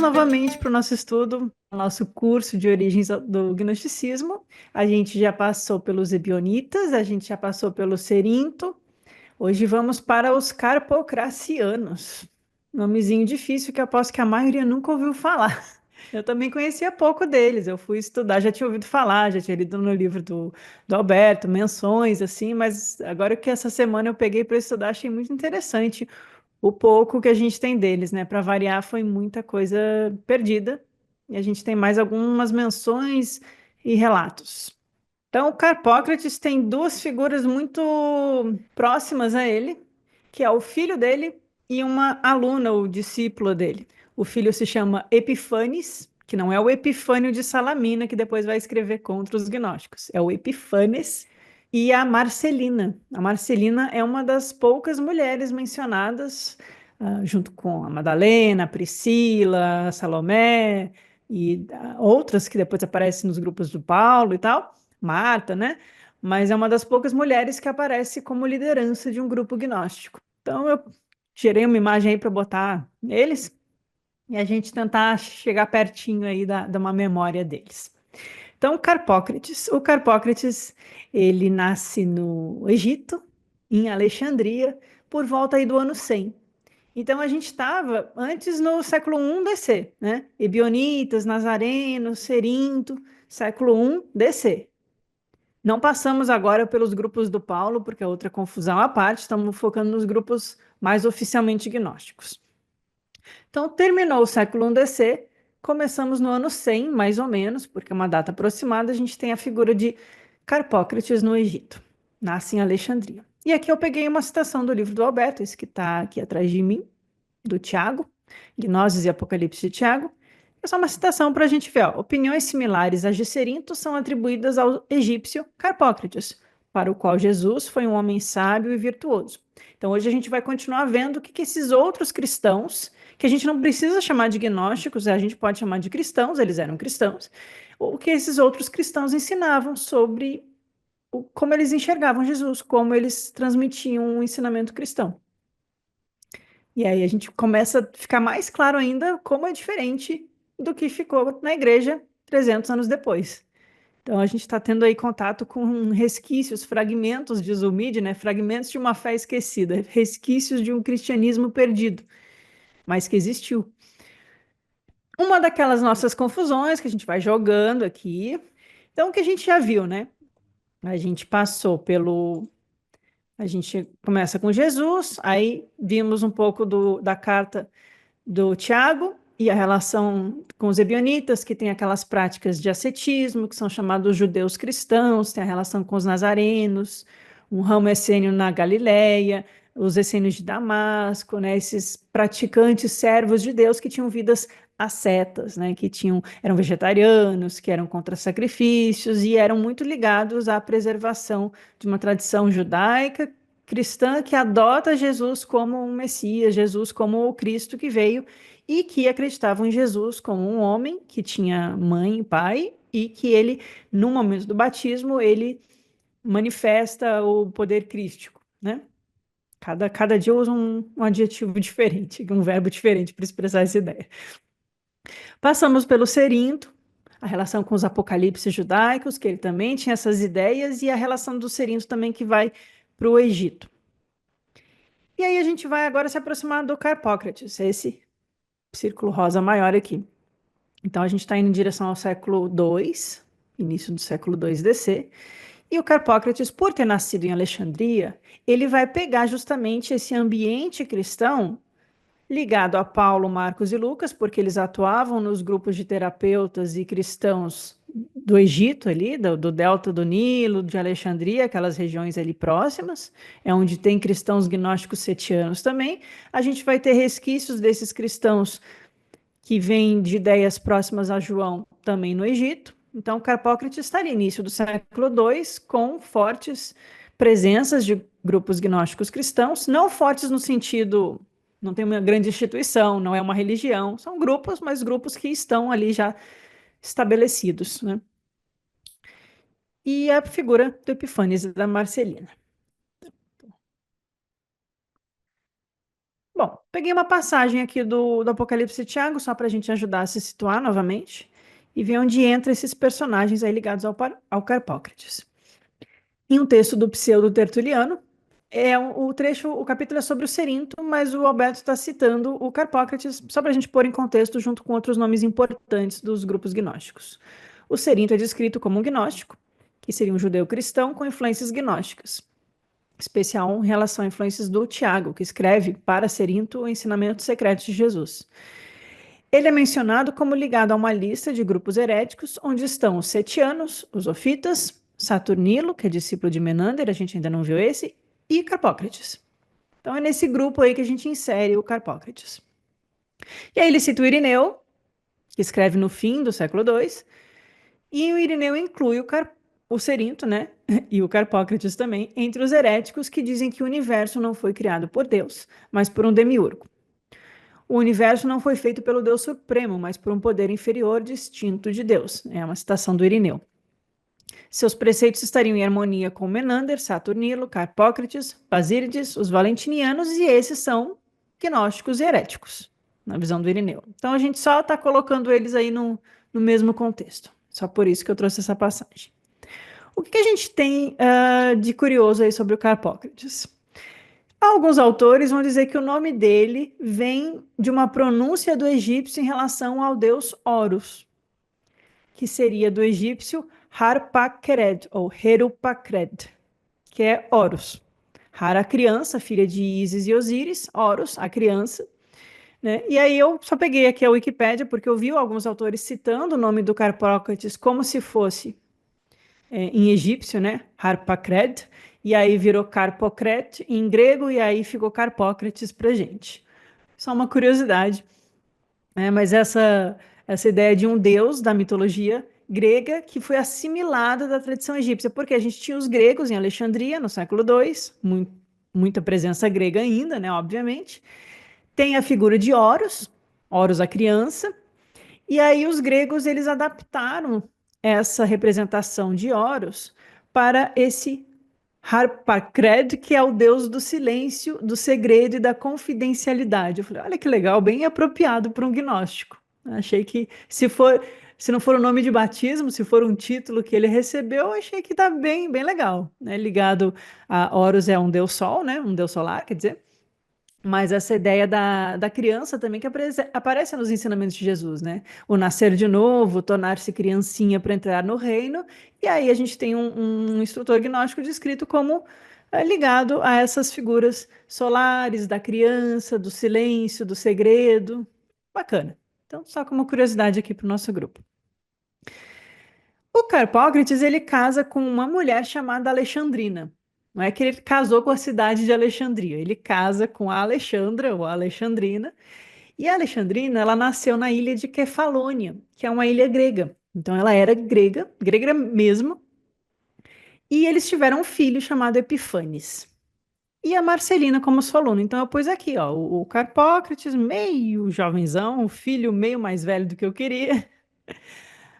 novamente para o nosso estudo, nosso curso de origens do gnosticismo. A gente já passou pelos ebionitas, a gente já passou pelo Cerinto. Hoje vamos para os carpocracianos. Nomezinho difícil que eu aposto que a maioria nunca ouviu falar. Eu também conhecia pouco deles, eu fui estudar, já tinha ouvido falar, já tinha lido no livro do Alberto, menções assim, mas agora que essa semana eu peguei para estudar, achei muito interessante o pouco que a gente tem deles, né? Para variar, foi muita coisa perdida. E a gente tem mais algumas menções e relatos. Então, o Carpócrates tem duas figuras muito próximas a ele, que é o filho dele e uma aluna ou discípula dele. O filho se chama Epifanes, que não é o Epifânio de Salamina, que depois vai escrever contra os gnósticos. É o Epifanes e a Marcelina. A Marcelina é uma das poucas mulheres mencionadas, junto com a Madalena, a Priscila, a Salomé e outras que depois aparecem nos grupos do Paulo e tal, Marta, né? Mas é uma das poucas mulheres que aparece como liderança de um grupo gnóstico. Então eu gerei uma imagem aí para botar eles e a gente tentar chegar pertinho aí da uma memória deles. Então, o Carpócrates, ele nasce no Egito, em Alexandria, por volta aí do ano 100. Então, a gente estava antes no século I DC, né? Ebionitas, Nazarenos, Cerinto, século I DC. Não passamos agora pelos grupos do Paulo, porque é outra confusão à parte, estamos focando nos grupos mais oficialmente gnósticos. Então, terminou o século I DC, começamos no ano 100, mais ou menos, porque é uma data aproximada, a gente tem a figura de Carpócrates no Egito. Nasce em Alexandria. E aqui eu peguei uma citação do livro do Alberto, esse que está aqui atrás de mim, do Tiago, Gnoses e Apocalipse de Tiago. É só uma citação para a gente ver. Ó. Opiniões similares a Gesserinto são atribuídas ao egípcio Carpócrates, para o qual Jesus foi um homem sábio e virtuoso. Então hoje a gente vai continuar vendo o que esses outros cristãos, que a gente não precisa chamar de gnósticos, a gente pode chamar de cristãos, eles eram cristãos, o que esses outros cristãos ensinavam sobre como eles enxergavam Jesus, como eles transmitiam um ensinamento cristão. E aí a gente começa a ficar mais claro ainda como é diferente do que ficou na igreja 300 anos depois. Então a gente está tendo aí contato com resquícios, fragmentos de Zulmide, né? Fragmentos de uma fé esquecida, resquícios de um cristianismo perdido, mas que existiu. Uma daquelas nossas confusões que a gente vai jogando aqui. Então, o que a gente já viu, né? A gente passou pelo. A gente começa com Jesus, aí vimos um pouco da carta do Tiago e a relação com os ebionitas, que tem aquelas práticas de ascetismo, que são chamados judeus cristãos, tem a relação com os nazarenos, um ramo essênio na Galileia, os essênios de Damasco, né, esses praticantes servos de Deus que tinham vidas ascetas, né, que eram vegetarianos, que eram contra sacrifícios e eram muito ligados à preservação de uma tradição judaica cristã que adota Jesus como um Messias, Jesus como o Cristo que veio e que acreditavam em Jesus como um homem que tinha mãe e pai e que ele, no momento do batismo, ele manifesta o poder crístico, né? Cada dia usa um adjetivo diferente, um verbo diferente para expressar essa ideia. Passamos pelo Cerinto, a relação com os apocalipses judaicos, que ele também tinha essas ideias, e a relação do Cerinto também que vai para o Egito. E aí a gente vai agora se aproximar do Carpócrates, esse círculo rosa maior aqui. Então a gente está indo em direção ao século II, início do século II DC, e o Carpócrates, por ter nascido em Alexandria, ele vai pegar justamente esse ambiente cristão ligado a Paulo, Marcos e Lucas, porque eles atuavam nos grupos de terapeutas e cristãos do Egito ali, do delta do Nilo, de Alexandria, aquelas regiões ali próximas, é onde tem cristãos gnósticos setianos também. A gente vai ter resquícios desses cristãos que vêm de ideias próximas a João também no Egito. Então, Carpócrates está ali, início do século II, com fortes presenças de grupos gnósticos cristãos, não fortes no sentido, não tem uma grande instituição, não é uma religião, são grupos, mas grupos que estão ali já estabelecidos, né? E a figura do Epifânes e da Marcelina. Bom, peguei uma passagem aqui do Apocalipse de Tiago, só para a gente ajudar a se situar novamente, e ver onde entram esses personagens aí ligados ao Carpócrates. Em um texto do Pseudo-Tertuliano, o trecho, o capítulo é sobre o Cerinto, mas o Alberto está citando o Carpócrates, só para a gente pôr em contexto junto com outros nomes importantes dos grupos gnósticos. O Cerinto é descrito como um gnóstico, que seria um judeu cristão com influências gnósticas, especial em relação a influências do Tiago, que escreve para Cerinto o ensinamento secreto de Jesus. Ele é mencionado como ligado a uma lista de grupos heréticos, onde estão os setianos, os ofitas, Saturnilo, que é discípulo de Menander, a gente ainda não viu esse, e Carpócrates. Então é nesse grupo aí que a gente insere o Carpócrates. E aí ele cita o Irineu, que escreve no fim do século II, e o Irineu inclui o Cerinto, né, e o Carpócrates também, entre os heréticos que dizem que o universo não foi criado por Deus, mas por um demiurgo. O universo não foi feito pelo Deus Supremo, mas por um poder inferior distinto de Deus. É uma citação do Irineu. Seus preceitos estariam em harmonia com Menander, Saturnilo, Carpócrates, Basílides, os valentinianos, e esses são gnósticos e heréticos, na visão do Irineu. Então a gente só está colocando eles aí no mesmo contexto. Só por isso que eu trouxe essa passagem. O que a gente tem de curioso aí sobre o Carpócrates? Alguns autores vão dizer que o nome dele vem de uma pronúncia do egípcio em relação ao deus Horus, que seria do egípcio Harpakred, ou Herupakred, que é Horus. Har, a criança, filha de Ísis e Osíris, Horus, a criança. Né? E aí eu só peguei aqui a Wikipédia, porque eu vi alguns autores citando o nome do Carpócrates como se fosse em egípcio, né? Harpakred, e aí virou Carpocret em grego, e aí ficou Carpócrates pra gente. Só uma curiosidade, né? Mas essa ideia de um deus da mitologia grega que foi assimilada da tradição egípcia, porque a gente tinha os gregos em Alexandria no século II, muita presença grega ainda, né? Obviamente. Tem a figura de Horus, Horus a criança, e aí os gregos eles adaptaram essa representação de Horus para esse Harpakred, que é o deus do silêncio, do segredo e da confidencialidade. Eu falei, olha que legal, bem apropriado para um gnóstico. Achei que se não for o nome de batismo, se for um título que ele recebeu, achei que está bem legal, né? Ligado a Horus é um deus sol, né? Um deus solar, quer dizer. Mas essa ideia da criança também que aparece nos ensinamentos de Jesus, né? O nascer de novo, tornar-se criancinha para entrar no reino. E aí a gente tem um instrutor gnóstico descrito como ligado a essas figuras solares da criança, do silêncio, do segredo. Bacana. Então, só como curiosidade aqui para o nosso grupo. O Carpócrates, ele casa com uma mulher chamada Alexandrina. Não é que ele casou com a cidade de Alexandria, ele casa com a Alexandra, ou a Alexandrina, e a Alexandrina, ela nasceu na ilha de Kefalônia, que é uma ilha grega. Então ela era grega, grega mesmo, e eles tiveram um filho chamado Epifanes. E a Marcelina como soluno. Então eu pus aqui, ó, o Carpócrates, meio jovenzão, o filho meio mais velho do que eu queria,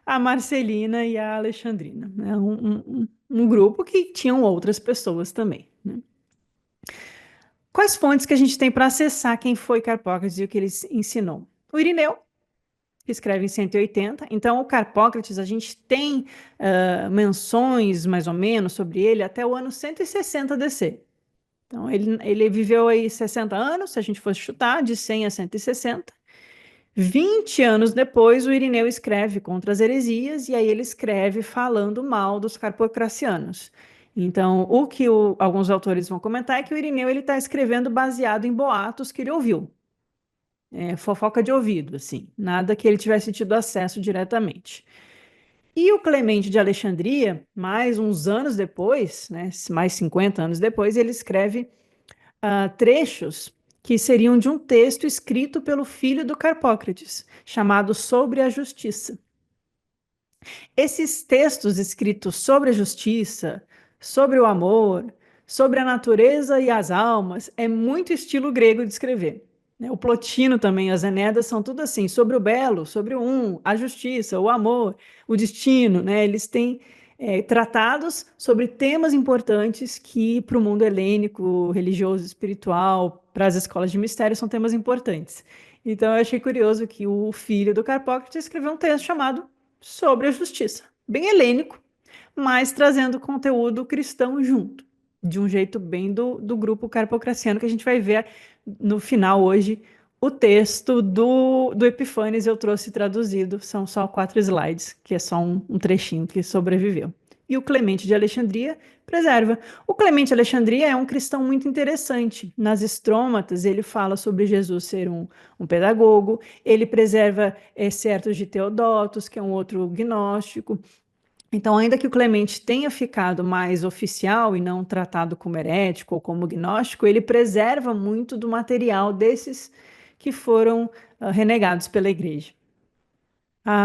a Marcelina e a Alexandrina. Né? Um grupo que tinham outras pessoas também. Né? Quais fontes que a gente tem para acessar quem foi Carpócrates e o que ele ensinou? O Irineu, que escreve em 180. Então, o Carpócrates, a gente tem menções, mais ou menos, sobre ele até o ano 160 DC. Então, ele viveu aí 60 anos, se a gente fosse chutar, de 100 a 160. 20 anos depois, o Irineu escreve contra as heresias, e aí ele escreve falando mal dos carpocracianos. Então, o que alguns autores vão comentar é que o Irineu está escrevendo baseado em boatos que ele ouviu. Fofoca de ouvido, assim. Nada que ele tivesse tido acesso diretamente. E o Clemente de Alexandria, mais uns anos depois, né, mais 50 anos depois, ele escreve trechos que seriam de um texto escrito pelo filho do Carpócrates, chamado Sobre a Justiça. Esses textos escritos sobre a justiça, sobre o amor, sobre a natureza e as almas, é muito estilo grego de escrever. O Plotino também, as Enedas são tudo assim, sobre o belo, sobre o a justiça, o amor, o destino, né? Eles têm tratados sobre temas importantes que para o mundo helênico, religioso, espiritual, para as escolas de mistério são temas importantes. Então eu achei curioso que o filho do Carpócrates escreveu um texto chamado Sobre a Justiça, bem helênico, mas trazendo conteúdo cristão junto, de um jeito bem do grupo carpocraciano, que a gente vai ver no final hoje. O texto do Epifânios eu trouxe traduzido, são só 4 slides, que é só um trechinho que sobreviveu. E o Clemente de Alexandria preserva. O Clemente de Alexandria é um cristão muito interessante. Nas Estrômatas, ele fala sobre Jesus ser um pedagogo, ele preserva certos de Teodotos, que é um outro gnóstico. Então, ainda que o Clemente tenha ficado mais oficial e não tratado como herético ou como gnóstico, ele preserva muito do material desses que foram renegados pela Igreja.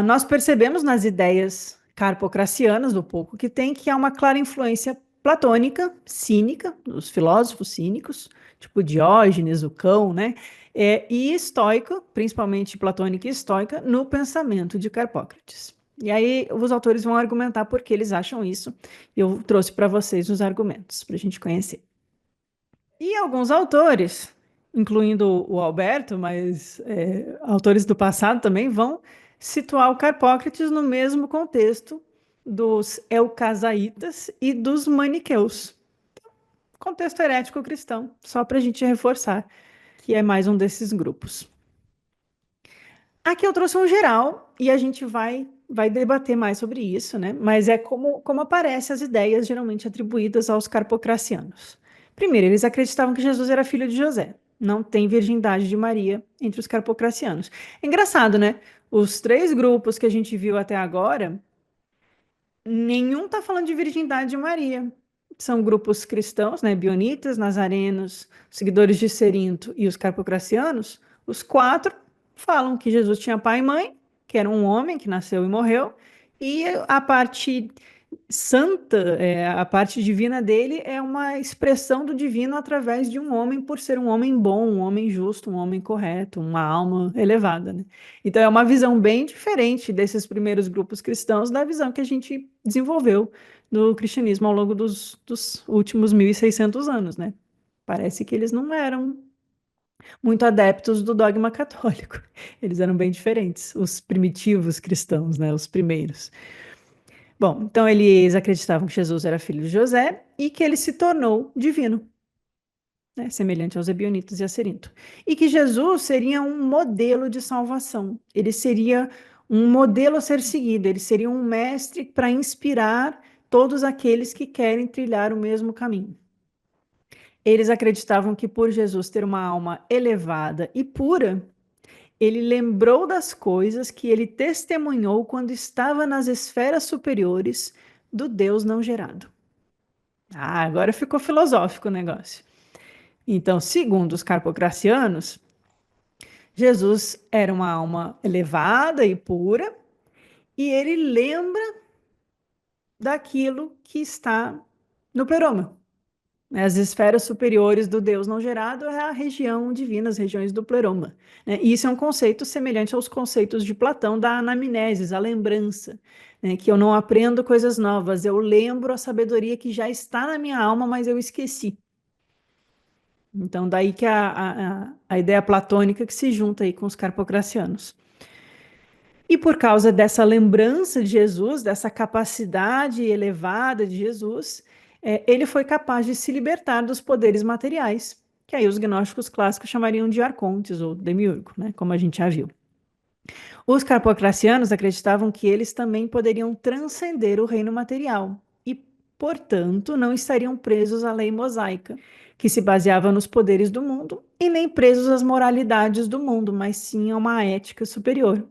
Nós percebemos nas ideias carpocracianas, do pouco que tem, que há uma clara influência platônica, cínica, dos filósofos cínicos, tipo Diógenes, o cão, né? E estoica, principalmente platônica e estoica, no pensamento de Carpócrates. E aí os autores vão argumentar por que eles acham isso. Eu trouxe para vocês os argumentos, para a gente conhecer. E alguns autores, incluindo o Alberto, mas autores do passado também, vão situar o Carpócrates no mesmo contexto dos eucasaitas e dos maniqueus. Contexto herético cristão, só para a gente reforçar que é mais um desses grupos. Aqui eu trouxe um geral e a gente vai debater mais sobre isso, né? Mas é como aparecem as ideias geralmente atribuídas aos carpocracianos. Primeiro, eles acreditavam que Jesus era filho de José. Não tem virgindade de Maria entre os carpocracianos. É engraçado, né? Os 3 grupos que a gente viu até agora, nenhum está falando de virgindade de Maria. São grupos cristãos, né? Bionitas, nazarenos, seguidores de Cerinto e os carpocracianos. Os 4 falam que Jesus tinha pai e mãe, que era um homem que nasceu e morreu, e a parte santa, a parte divina dele é uma expressão do divino através de um homem, por ser um homem bom, um homem justo, um homem correto, uma alma elevada, né? Então é uma visão bem diferente desses primeiros grupos cristãos da visão que a gente desenvolveu no cristianismo ao longo dos últimos 1.600 anos, né? Parece que eles não eram muito adeptos do dogma católico. Eles eram bem diferentes, os primitivos cristãos, né? Os primeiros. Bom, então eles acreditavam que Jesus era filho de José e que ele se tornou divino, né, semelhante aos ebionitas e a Cerinto. E que Jesus seria um modelo de salvação, ele seria um modelo a ser seguido, ele seria um mestre para inspirar todos aqueles que querem trilhar o mesmo caminho. Eles acreditavam que por Jesus ter uma alma elevada e pura, ele lembrou das coisas que ele testemunhou quando estava nas esferas superiores do Deus não gerado. Agora ficou filosófico o negócio. Então, segundo os carpocracianos, Jesus era uma alma elevada e pura, e ele lembra daquilo que está no pleroma. As esferas superiores do Deus não gerado é a região divina, as regiões do pleroma. Né? E isso é um conceito semelhante aos conceitos de Platão da anamnesis, a lembrança, né? Que eu não aprendo coisas novas, eu lembro a sabedoria que já está na minha alma, mas eu esqueci. Então, daí que a ideia platônica que se junta aí com os carpocracianos. E por causa dessa lembrança de Jesus, dessa capacidade elevada de Jesus, ele foi capaz de se libertar dos poderes materiais, que aí os gnósticos clássicos chamariam de arcontes ou demiurgo, né, como a gente já viu. Os carpocracianos acreditavam que eles também poderiam transcender o reino material e, portanto, não estariam presos à lei mosaica, que se baseava nos poderes do mundo, e nem presos às moralidades do mundo, mas sim a uma ética superior.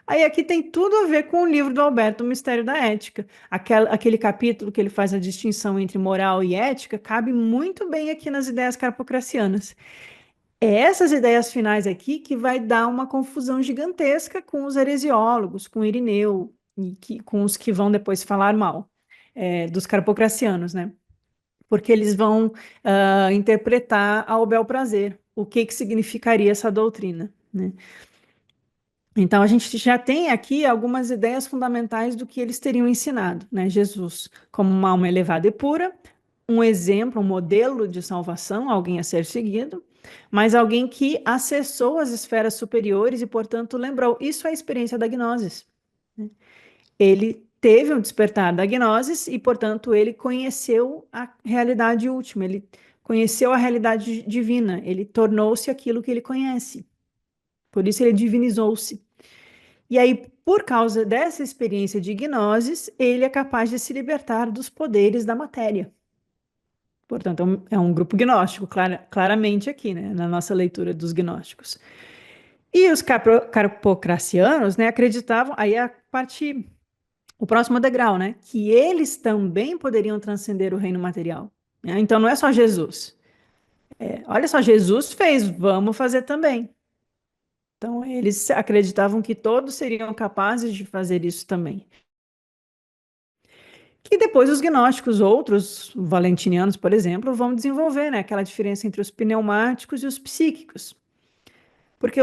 Aí aqui tem tudo a ver com o livro do Alberto, O Mistério da Ética. Aquele capítulo que ele faz a distinção entre moral e ética cabe muito bem aqui nas ideias carpocracianas. É essas ideias finais aqui que vai dar uma confusão gigantesca com os heresiólogos, com Irineu, com os que vão depois falar mal dos carpocracianos, né? Porque eles vão interpretar ao bel prazer o que significaria essa doutrina, né? Então, a gente já tem aqui algumas ideias fundamentais do que eles teriam ensinado, né? Jesus como uma alma elevada e pura, um exemplo, um modelo de salvação, alguém a ser seguido, mas alguém que acessou as esferas superiores e, portanto, lembrou. Isso é a experiência da gnosis. Ele teve um despertar da gnosis e, portanto, ele conheceu a realidade última, ele conheceu a realidade divina, ele tornou-se aquilo que ele conhece. Por isso ele divinizou-se. E aí, por causa dessa experiência de gnosis, ele é capaz de se libertar dos poderes da matéria. Portanto, é um grupo gnóstico, claramente aqui, né, na nossa leitura dos gnósticos. E os carpocracianos, né, acreditavam, aí a parte, o próximo degrau, né, que eles também poderiam transcender o reino material. Né? Então, não é só Jesus. Olha só, Jesus fez, vamos fazer também. Então, eles acreditavam que todos seriam capazes de fazer isso também. Que depois os gnósticos, outros valentinianos, por exemplo, vão desenvolver, né, aquela diferença entre os pneumáticos e os psíquicos. Porque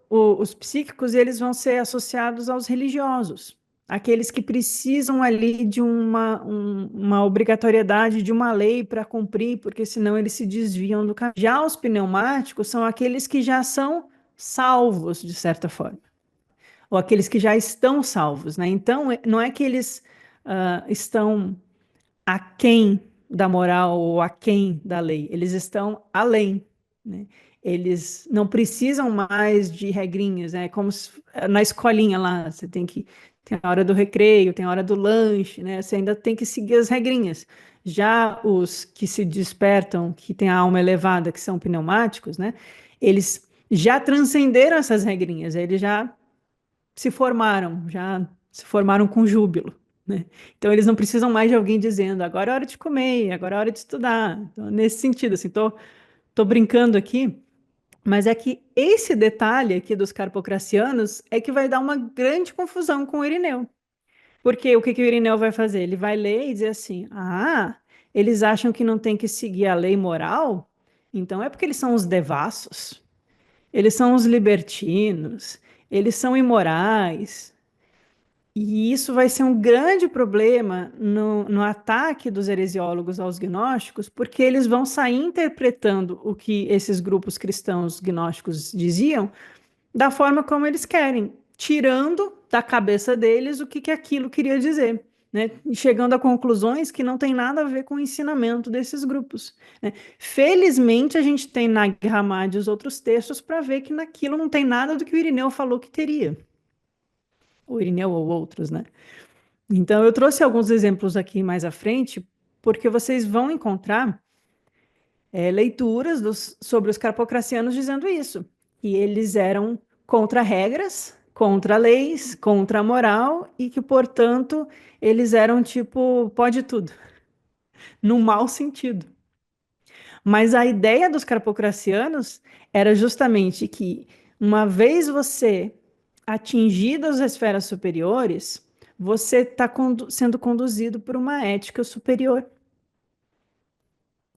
os psíquicos eles vão ser associados aos religiosos, aqueles que precisam ali de uma obrigatoriedade de uma lei para cumprir, porque senão eles se desviam do caminho. Já os pneumáticos são aqueles que já são salvos, de certa forma, ou aqueles que já estão salvos, né? Então, não é que eles estão aquém da moral ou aquém da lei, eles estão além, né? Eles não precisam mais de regrinhas, né? Como na escolinha lá, você tem a hora do recreio, tem a hora do lanche, né? Você ainda tem que seguir as regrinhas. Já os que se despertam, que têm a alma elevada, que são pneumáticos, né? Eles já transcenderam essas regrinhas, eles já se formaram com júbilo, né? Então eles não precisam mais de alguém dizendo, agora é hora de comer, agora é hora de estudar. Então, nesse sentido, assim, tô brincando aqui, mas é que esse detalhe aqui dos carpocracianos é que vai dar uma grande confusão com o Irineu. Porque o que que o Irineu vai fazer? Ele vai ler e dizer assim: ah, eles acham que não tem que seguir a lei moral? Então é porque eles são os devassos, eles são os libertinos, eles são imorais. E isso vai ser um grande problema no ataque dos heresiólogos aos gnósticos, porque eles vão sair interpretando o que esses grupos cristãos gnósticos diziam da forma como eles querem, tirando da cabeça deles o que, que aquilo queria dizer, né? E chegando a conclusões que não tem nada a ver com o ensinamento desses grupos, né? Felizmente, a gente tem na Nag os outros textos para ver que naquilo não tem nada do que o Irineu falou que teria. O Irineu ou outros, né? Então, eu trouxe alguns exemplos aqui mais à frente, porque vocês vão encontrar leituras sobre os carpocracianos dizendo isso, que eles eram contra regras, contra leis, contra a moral e que, portanto, eles eram tipo, pode tudo, no mau sentido. Mas a ideia dos carpocracianos era justamente que, uma vez você atingido as esferas superiores, você está sendo conduzido por uma ética superior.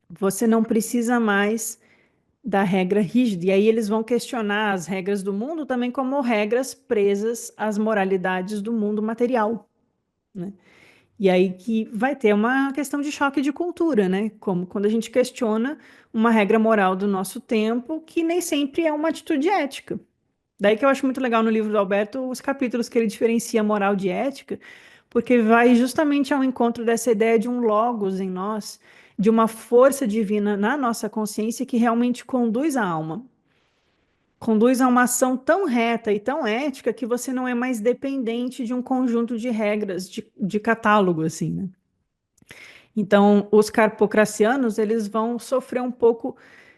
Você não precisa mais da regra rígida. E aí eles vão questionar as regras do mundo também como regras presas às moralidades do mundo material, né? E aí que vai ter uma questão de choque de cultura, né? Como quando a gente questiona uma regra moral do nosso tempo, que nem sempre é uma atitude ética. Daí que eu acho muito legal no livro do Alberto os capítulos que ele diferencia moral de ética, porque vai justamente ao encontro dessa ideia de um logos em nós, de uma força divina na nossa consciência que realmente conduz a alma. Conduz a uma ação tão reta e tão ética que você não é mais dependente de um conjunto de regras de catálogo, assim, né? Então, os carpocracianos, eles vão sofrer um pouco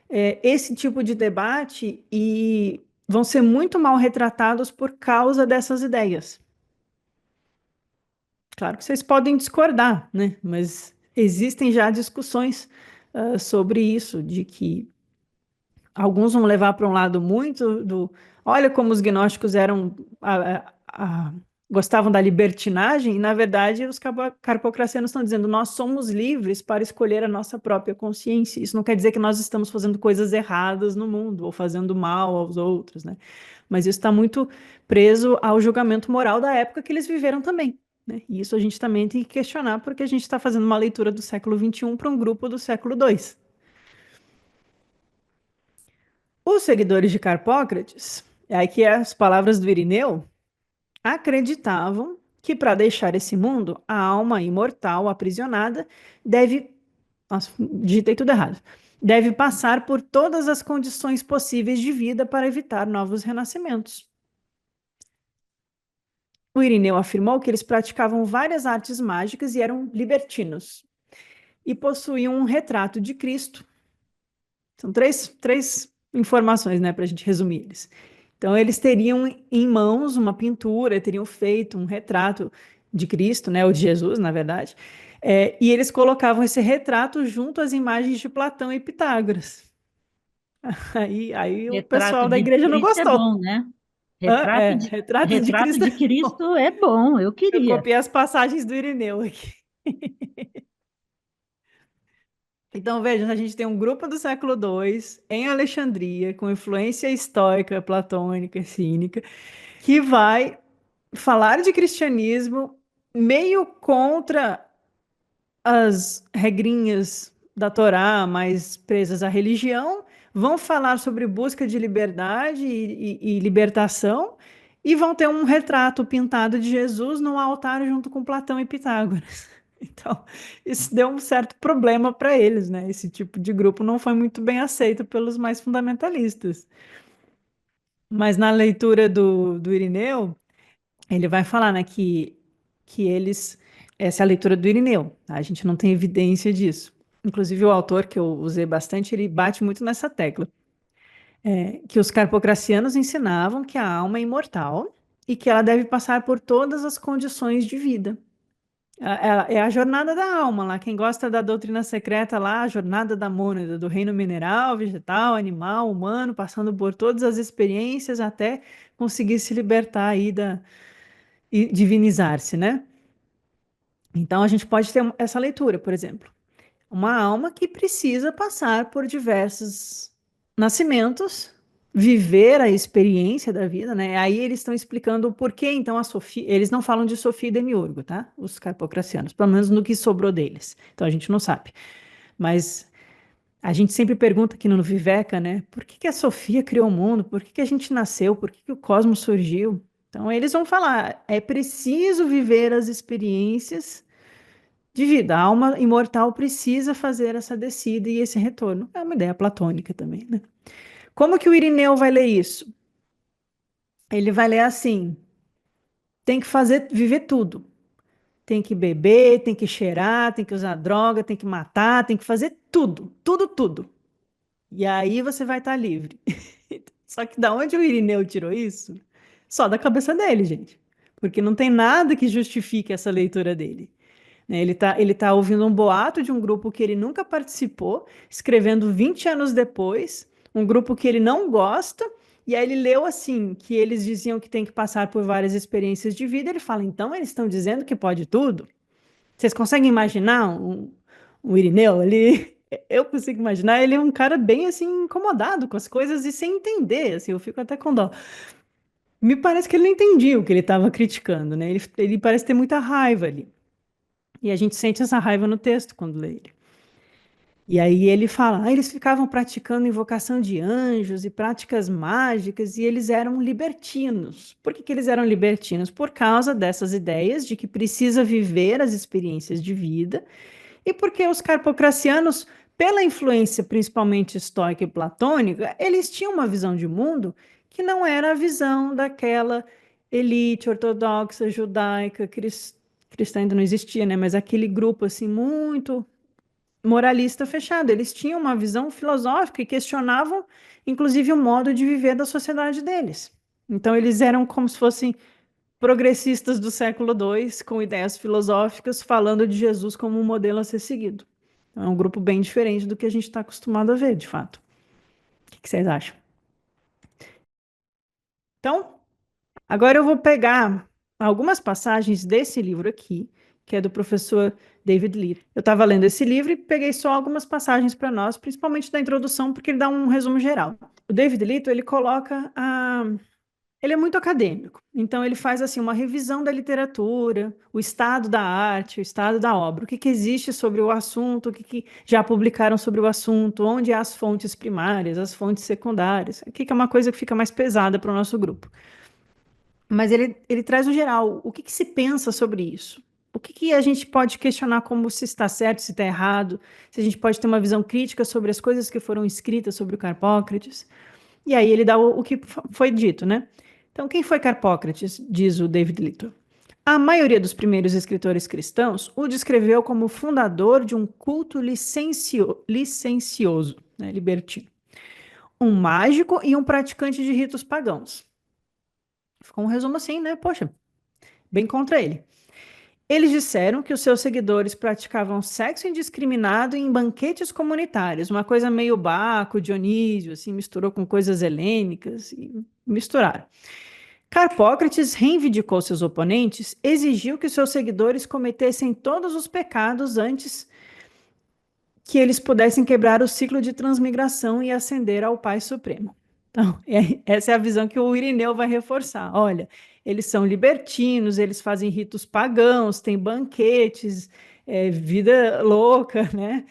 esse tipo de debate e vão ser muito mal retratados por causa dessas ideias. Claro que vocês podem discordar, né? Mas existem já discussões sobre isso, de que alguns vão levar para um lado muito olha como os gnósticos eram gostavam da libertinagem, e na verdade os carpocracianos estão dizendo nós somos livres para escolher a nossa própria consciência. Isso não quer dizer que nós estamos fazendo coisas erradas no mundo ou fazendo mal aos outros, né? Mas isso está muito preso ao julgamento moral da época que eles viveram também, né? E isso a gente também tem que questionar porque a gente está fazendo uma leitura do século XXI para um grupo do século II. Os seguidores de Carpócrates, aqui as palavras do Irineu, acreditavam que para deixar esse mundo, a alma imortal aprisionada deve. Nossa, digitei tudo errado. Deve passar por todas as condições possíveis de vida para evitar novos renascimentos. O Irineu afirmou que eles praticavam várias artes mágicas e eram libertinos. E possuíam um retrato de Cristo. São três informações, né, para a gente resumir eles. Então, eles teriam em mãos uma pintura, teriam feito um retrato de Cristo, né, ou de Jesus, na verdade, e eles colocavam esse retrato junto às imagens de Platão e Pitágoras. Aí o Retrato pessoal da de igreja não Cristo é gostou. bom, né? Retrato de, Retrato de retrato Cristo. de Cristo é bom, eu Eu queria. copiei as passagens do Irineu aqui. Então, veja, a gente tem um grupo do século II em Alexandria, com influência estoica, platônica, cínica, que vai falar de cristianismo meio contra as regrinhas da Torá, mais presas à religião, vão falar sobre busca de liberdade e libertação, e vão ter um retrato pintado de Jesus no altar junto com Platão e Pitágoras. Então, isso deu um certo problema para eles, né? Esse tipo de grupo não foi muito bem aceito pelos mais fundamentalistas. Mas na leitura do Irineu, ele vai falar, né, que eles. Essa é a leitura do Irineu, tá? A gente não tem evidência disso. Inclusive, o autor, que eu usei bastante, ele bate muito nessa tecla. Que os carpocracianos ensinavam que a alma é imortal e que ela deve passar por todas as condições de vida. É a jornada da alma lá. Quem gosta da doutrina secreta lá, a jornada da mônada, do reino mineral, vegetal, animal, humano, passando por todas as experiências até conseguir se libertar aí e divinizar-se, né? Então a gente pode ter essa leitura, por exemplo. Uma alma que precisa passar por diversos nascimentos, viver a experiência da vida, né? Aí eles estão explicando o porquê, então, a Sofia. Eles não falam de Sofia e Demiurgo, tá? Os carpocracianos, pelo menos no que sobrou deles. Então a gente não sabe. Mas a gente sempre pergunta aqui no Viveca, né? Por que que a Sofia criou o mundo? Por que que a gente nasceu? Por que que o cosmos surgiu? Então eles vão falar, é preciso viver as experiências de vida. A alma imortal precisa fazer essa descida e esse retorno. É uma ideia platônica também, né? Como que o Irineu vai ler isso? Ele vai ler assim: tem que fazer, viver tudo. Tem que beber, tem que cheirar, tem que usar droga, tem que matar, tem que fazer tudo, tudo, tudo. E aí você vai estar livre. Só que da onde o Irineu tirou isso? Só da cabeça dele, gente. Porque não tem nada que justifique essa leitura dele. Né? Ele tá ouvindo um boato de um grupo que ele nunca participou, escrevendo 20 anos depois, um grupo que ele não gosta, e aí ele leu assim, que eles diziam que tem que passar por várias experiências de vida, ele fala, então eles estão dizendo que pode tudo? Vocês conseguem imaginar um Irineu ali? Eu consigo imaginar, ele é um cara bem assim, incomodado com as coisas e sem entender, assim, eu fico até com dó. Me parece que ele não entendia o que ele estava criticando, né? Ele parece ter muita raiva ali. E a gente sente essa raiva no texto quando lê ele. E aí ele fala, eles ficavam praticando invocação de anjos e práticas mágicas e eles eram libertinos. Por que que eles eram libertinos? Por causa dessas ideias de que precisa viver as experiências de vida e porque os carpocracianos, pela influência principalmente estoica e platônica, eles tinham uma visão de mundo que não era a visão daquela elite ortodoxa, judaica, cristã ainda não existia, né? Mas aquele grupo assim muito moralista fechado. Eles tinham uma visão filosófica e questionavam, inclusive, o modo de viver da sociedade deles. Então, eles eram como se fossem progressistas do século II, com ideias filosóficas, falando de Jesus como um modelo a ser seguido. Então, é um grupo bem diferente do que a gente está acostumado a ver, de fato. O que vocês acham? Então, agora eu vou pegar. algumas passagens desse livro aqui, que é do professor David Lee. Eu estava lendo esse livro e peguei só algumas passagens para nós, principalmente da introdução, porque ele dá um resumo geral. O David Lito, ele coloca a... Ele é muito acadêmico, então ele faz assim uma revisão da literatura, o estado da arte, o estado da obra, o que que existe sobre o assunto, o que que já publicaram sobre o assunto, onde há as fontes primárias, as fontes secundárias, o que que é uma coisa que fica mais pesada para o nosso grupo. Mas ele traz o geral, o que que se pensa sobre isso? O que que a gente pode questionar como se está certo, se está errado, se a gente pode ter uma visão crítica sobre as coisas que foram escritas sobre o Carpócrates. E aí ele dá o que foi dito, né? Então, quem foi Carpócrates, diz o David Little? A maioria dos primeiros escritores cristãos o descreveu como fundador de um culto licencioso, né, libertino, um mágico e um praticante de ritos pagãos. Ficou um resumo assim, né? Poxa, bem contra ele. Eles disseram que os seus seguidores praticavam sexo indiscriminado em banquetes comunitários, uma coisa meio Baco, Dionísio, assim, misturou com coisas helênicas e misturaram. Carpócrates reivindicou seus oponentes, exigiu que seus seguidores cometessem todos os pecados antes que eles pudessem quebrar o ciclo de transmigração e ascender ao Pai Supremo. Então, essa é a visão que o Irineu vai reforçar. Olha, eles são libertinos, eles fazem ritos pagãos, têm banquetes, vida louca, né?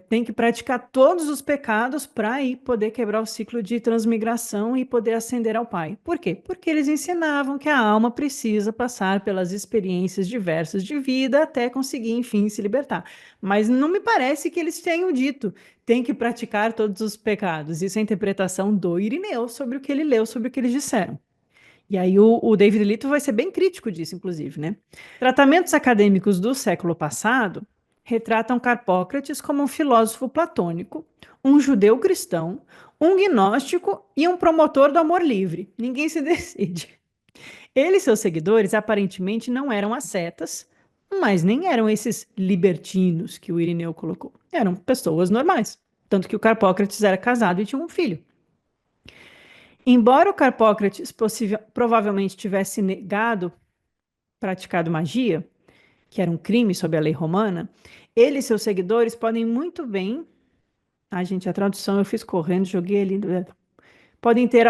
Tem que praticar todos os pecados para aí poder quebrar o ciclo de transmigração e poder ascender ao Pai. Por quê? Porque eles ensinavam que a alma precisa passar pelas experiências diversas de vida até conseguir, enfim, se libertar. Mas não me parece que eles tenham dito tem que praticar todos os pecados. Isso é a interpretação do Irineu sobre o que ele leu, sobre o que eles disseram. E aí o David Lito vai ser bem crítico disso, inclusive, né? Tratamentos acadêmicos do século passado retratam Carpócrates como um filósofo platônico, um judeu cristão, um gnóstico e um promotor do amor livre. Ninguém se decide. Ele e seus seguidores aparentemente não eram ascetas, mas nem eram esses libertinos que o Irineu colocou. Eram pessoas normais. Tanto que o Carpócrates era casado e tinha um filho. Embora o Carpócrates provavelmente tivesse negado praticado magia, que era um crime sob a lei romana, ele e seus seguidores podem muito bem. A gente, a tradução eu fiz correndo, joguei ali. Podem ter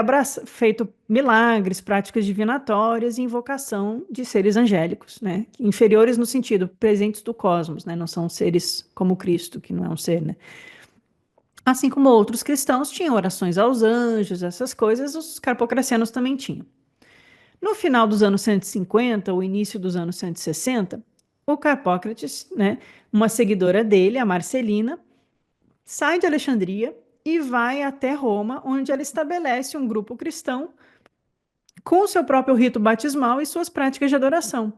feito milagres, práticas divinatórias e invocação de seres angélicos, né? Inferiores no sentido, presentes do cosmos, né? Não são seres como Cristo, que não é um ser, né? Assim como outros cristãos tinham orações aos anjos, essas coisas, os carpocracianos também tinham. No final dos anos 150, o início dos anos 160, o Carpócrates, né, uma seguidora dele, a Marcelina, sai de Alexandria e vai até Roma, onde ela estabelece um grupo cristão com o seu próprio rito batismal e suas práticas de adoração.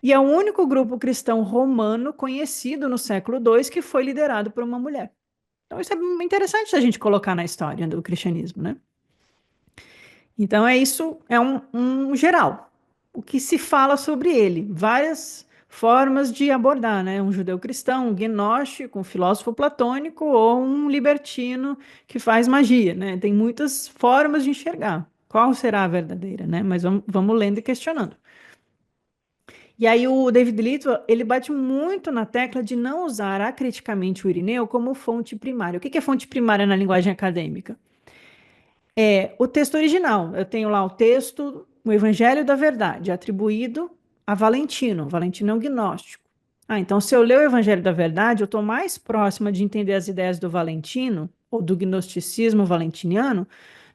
E é o único grupo cristão romano conhecido no século II que foi liderado por uma mulher. Então, isso é interessante a gente colocar na história do cristianismo, né? Então, é isso, é um geral. O que se fala sobre ele, várias formas de abordar, né? Um judeu cristão, um gnóstico, um filósofo platônico ou um libertino que faz magia, né? Tem muitas formas de enxergar. Qual será a verdadeira, né? Mas vamos lendo e questionando. E aí o David Little, ele bate muito na tecla de não usar acriticamente o Irineu como fonte primária. O que é fonte primária na linguagem acadêmica? É o texto original. Eu tenho lá o texto, o Evangelho da Verdade, atribuído a Valentino. Valentino é um gnóstico. Ah, então se eu ler o Evangelho da Verdade, eu estou mais próxima de entender as ideias do Valentino, ou do gnosticismo valentiniano,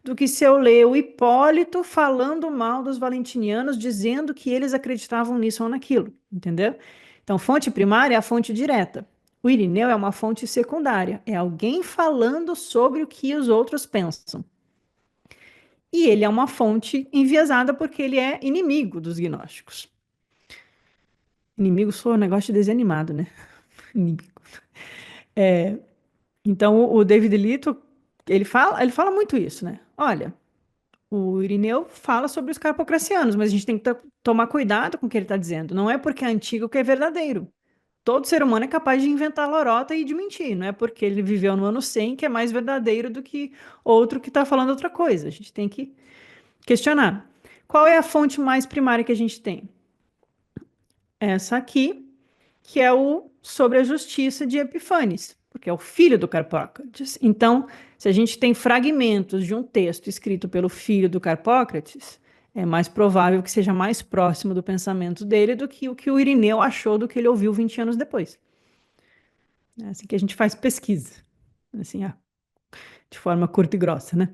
do que se eu ler o Hipólito falando mal dos valentinianos, dizendo que eles acreditavam nisso ou naquilo, entendeu? Então, fonte primária é a fonte direta. O Irineu é uma fonte secundária, é alguém falando sobre o que os outros pensam. E ele é uma fonte enviesada porque ele é inimigo dos gnósticos. Inimigo sou um negócio de desenho animado, né? Inimigo. Então, o David Lito, ele fala muito isso, né? Olha, o Irineu fala sobre os carpocracianos, mas a gente tem que tomar cuidado com o que ele está dizendo. Não é porque é antigo que é verdadeiro. Todo ser humano é capaz de inventar lorota e de mentir. Não é porque ele viveu no ano 100 que é mais verdadeiro do que outro que está falando outra coisa. A gente tem que questionar. Qual é a fonte mais primária que a gente tem? Essa aqui, que é o Sobre a Justiça de Epifanes, porque é o filho do Carpócrates. Então, se a gente tem fragmentos de um texto escrito pelo filho do Carpócrates, é mais provável que seja mais próximo do pensamento dele do que o Irineu achou do que ele ouviu 20 anos depois. É assim que a gente faz pesquisa, assim, de forma curta e grossa, né?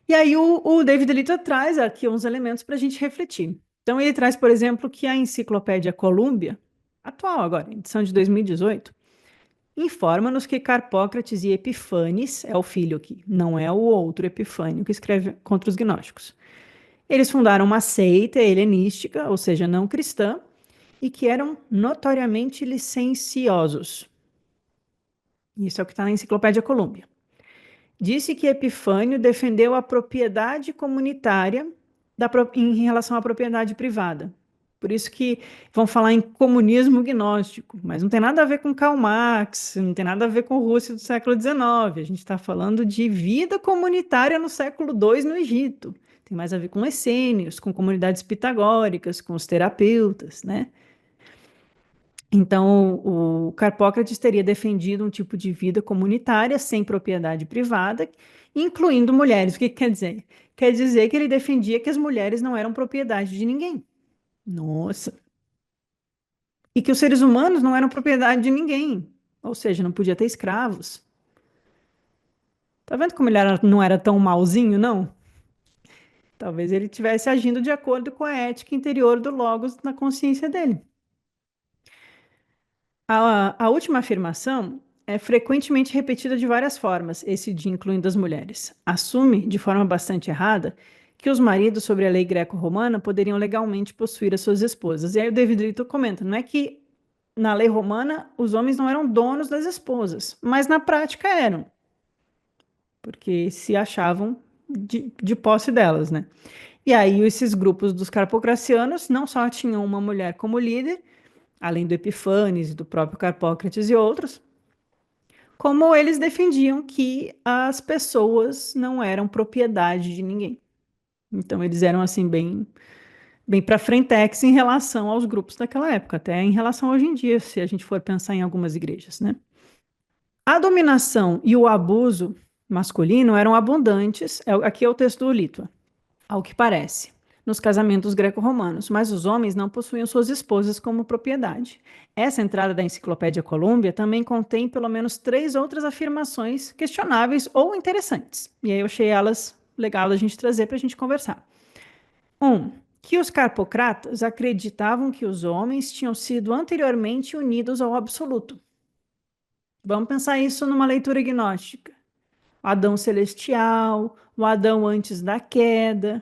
E aí o David Lita traz aqui uns elementos para a gente refletir. Então ele traz, por exemplo, que a Enciclopédia Columbia, atual agora, edição de 2018, informa-nos que Carpócrates e Epifanes, é o filho aqui, não é o outro Epifânio que escreve contra os gnósticos. Eles fundaram uma seita helenística, ou seja, não cristã, e que eram notoriamente licenciosos. Isso é o que está na Enciclopédia Columbia. Disse que Epifânio defendeu a propriedade comunitária em relação à propriedade privada. Por isso que vão falar em comunismo gnóstico, mas não tem nada a ver com Karl Marx, não tem nada a ver com a Rússia do século XIX. A gente está falando de vida comunitária no século II no Egito. Tem mais a ver com essênios, com comunidades pitagóricas, com os terapeutas, né? Então, o Carpócrates teria defendido um tipo de vida comunitária sem propriedade privada, incluindo mulheres. O que quer dizer? Quer dizer que ele defendia que as mulheres não eram propriedade de ninguém. Nossa! E que os seres humanos não eram propriedade de ninguém. Ou seja, não podia ter escravos. Tá vendo como não era tão malzinho, não? Talvez ele estivesse agindo de acordo com a ética interior do Logos na consciência dele. A última afirmação é frequentemente repetida de várias formas, esse de incluindo as mulheres. Assume, de forma bastante errada, que os maridos, sobre a lei greco-romana, poderiam legalmente possuir as suas esposas. E aí o David Lito comenta, não é que na lei romana os homens não eram donos das esposas, mas na prática eram, porque se achavam de posse delas, né? E aí esses grupos dos carpocracianos não só tinham uma mulher como líder, além do Epifanes, do próprio Carpócrates e outros, como eles defendiam que as pessoas não eram propriedade de ninguém. Então eles eram assim bem para frentex em relação aos grupos daquela época, até em relação a hoje em dia, se a gente for pensar em algumas igrejas, né? A dominação e o abuso masculino eram abundantes, aqui é o texto do Lítua, ao que parece, nos casamentos greco-romanos, mas os homens não possuíam suas esposas como propriedade. Essa entrada da Enciclopédia Columbia também contém pelo menos 3 outras afirmações questionáveis ou interessantes. E aí eu achei elas legal da gente trazer para a gente conversar. 1. Que os carpocratas acreditavam que os homens tinham sido anteriormente unidos ao absoluto. Vamos pensar isso numa leitura gnóstica. O Adão celestial, o Adão antes da queda,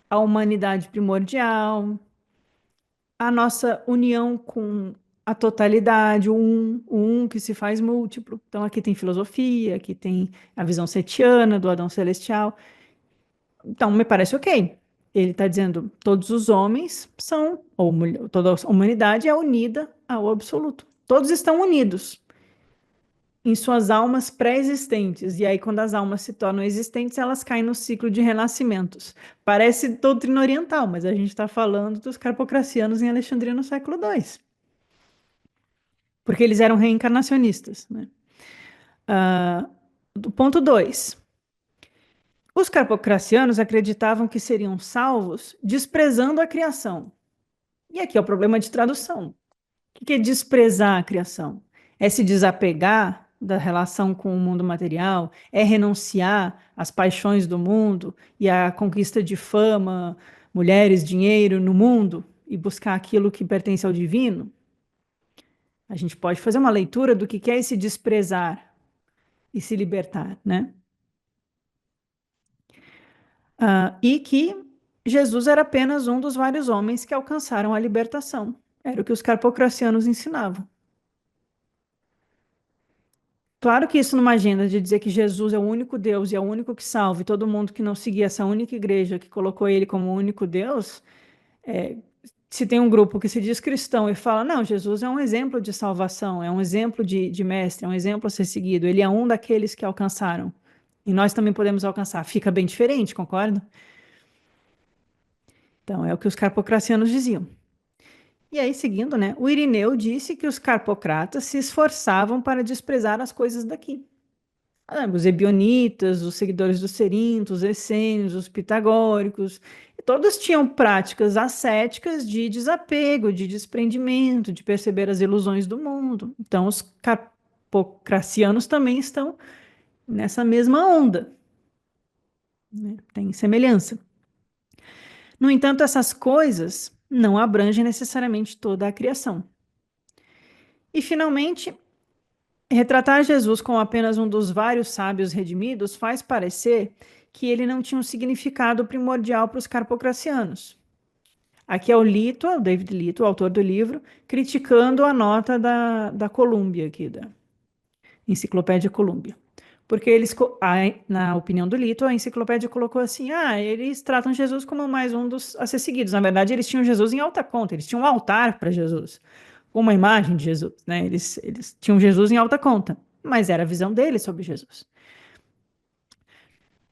a humanidade primordial, a nossa união com a totalidade, o um que se faz múltiplo. Então, aqui tem filosofia, aqui tem a visão setiana do Adão celestial. Então, me parece ok. Ele está dizendo todos os homens são, ou toda a humanidade é unida ao absoluto. Todos estão unidos em suas almas pré-existentes. E aí, quando as almas se tornam existentes, elas caem no ciclo de renascimentos. Parece doutrina oriental, mas a gente está falando dos carpocracianos em Alexandria no século II. Porque eles eram reencarnacionistas, né? Do ponto 2. Os carpocracianos acreditavam que seriam salvos desprezando a criação. E aqui é o problema de tradução. O que é desprezar a criação? É se desapegar da relação com o mundo material? É renunciar às paixões do mundo e à conquista de fama, mulheres, dinheiro no mundo e buscar aquilo que pertence ao divino? A gente pode fazer uma leitura do que é esse desprezar e se libertar, né? E que Jesus era apenas um dos vários homens que alcançaram a libertação. Era o que os carpocracianos ensinavam. Claro que isso numa agenda de dizer que Jesus é o único Deus e é o único que salva, e todo mundo que não seguia essa única igreja que colocou ele como o único Deus, se tem um grupo que se diz cristão e fala, não, Jesus é um exemplo de salvação, é um exemplo de mestre, é um exemplo a ser seguido, ele é um daqueles que alcançaram, e nós também podemos alcançar. Fica bem diferente, concorda? Então, é o que os carpocracianos diziam. E aí, seguindo, né, o Irineu disse que os carpocratas se esforçavam para desprezar as coisas daqui. Os ebionitas, os seguidores dos Cerintos, os essênios, os pitagóricos, todos tinham práticas ascéticas de desapego, de desprendimento, de perceber as ilusões do mundo. Então, os carpocracianos também estão nessa mesma onda, né? Tem semelhança. No entanto, essas coisas não abrangem necessariamente toda a criação. E, finalmente, retratar Jesus como apenas um dos vários sábios redimidos faz parecer que ele não tinha um significado primordial para os carpocracianos. Aqui é o Lito, o David Lito, o autor do livro, criticando a nota da Columbia, aqui, da Enciclopédia Columbia. Porque eles, na opinião do Lito, a enciclopédia colocou assim: eles tratam Jesus como mais um dos a ser seguidos. Na verdade, eles tinham Jesus em alta conta, eles tinham um altar para Jesus, uma imagem de Jesus, né? Eles tinham Jesus em alta conta, mas era a visão deles sobre Jesus.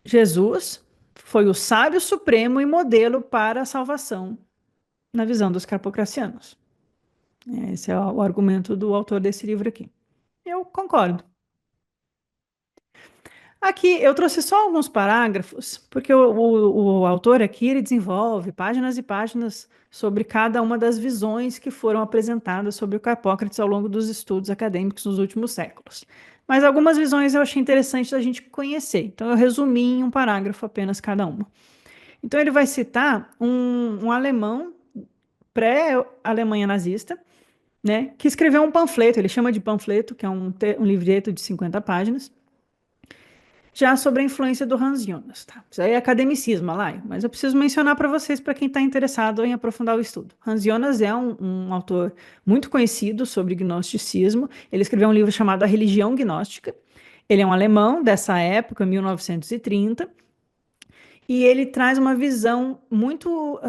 Jesus foi o sábio supremo e modelo para a salvação, na visão dos carpocracianos. Esse é o argumento do autor desse livro aqui. Eu concordo. Aqui eu trouxe só alguns parágrafos, porque o autor aqui ele desenvolve páginas e páginas sobre cada uma das visões que foram apresentadas sobre o Carpócrates ao longo dos estudos acadêmicos nos últimos séculos. Mas algumas visões eu achei interessante da gente conhecer, então eu resumi em um parágrafo apenas cada uma. Então ele vai citar um alemão pré-Alemanha nazista, né, que escreveu um panfleto, ele chama de panfleto, que é um livreto de 50 páginas, já sobre a influência do Hans Jonas. Tá? Isso aí é academicismo, lá, mas eu preciso mencionar para vocês, para quem está interessado em aprofundar o estudo. Hans Jonas é um autor muito conhecido sobre gnosticismo. Ele escreveu um livro chamado A Religião Gnóstica. Ele é um alemão dessa época, 1930, e ele traz uma visão muito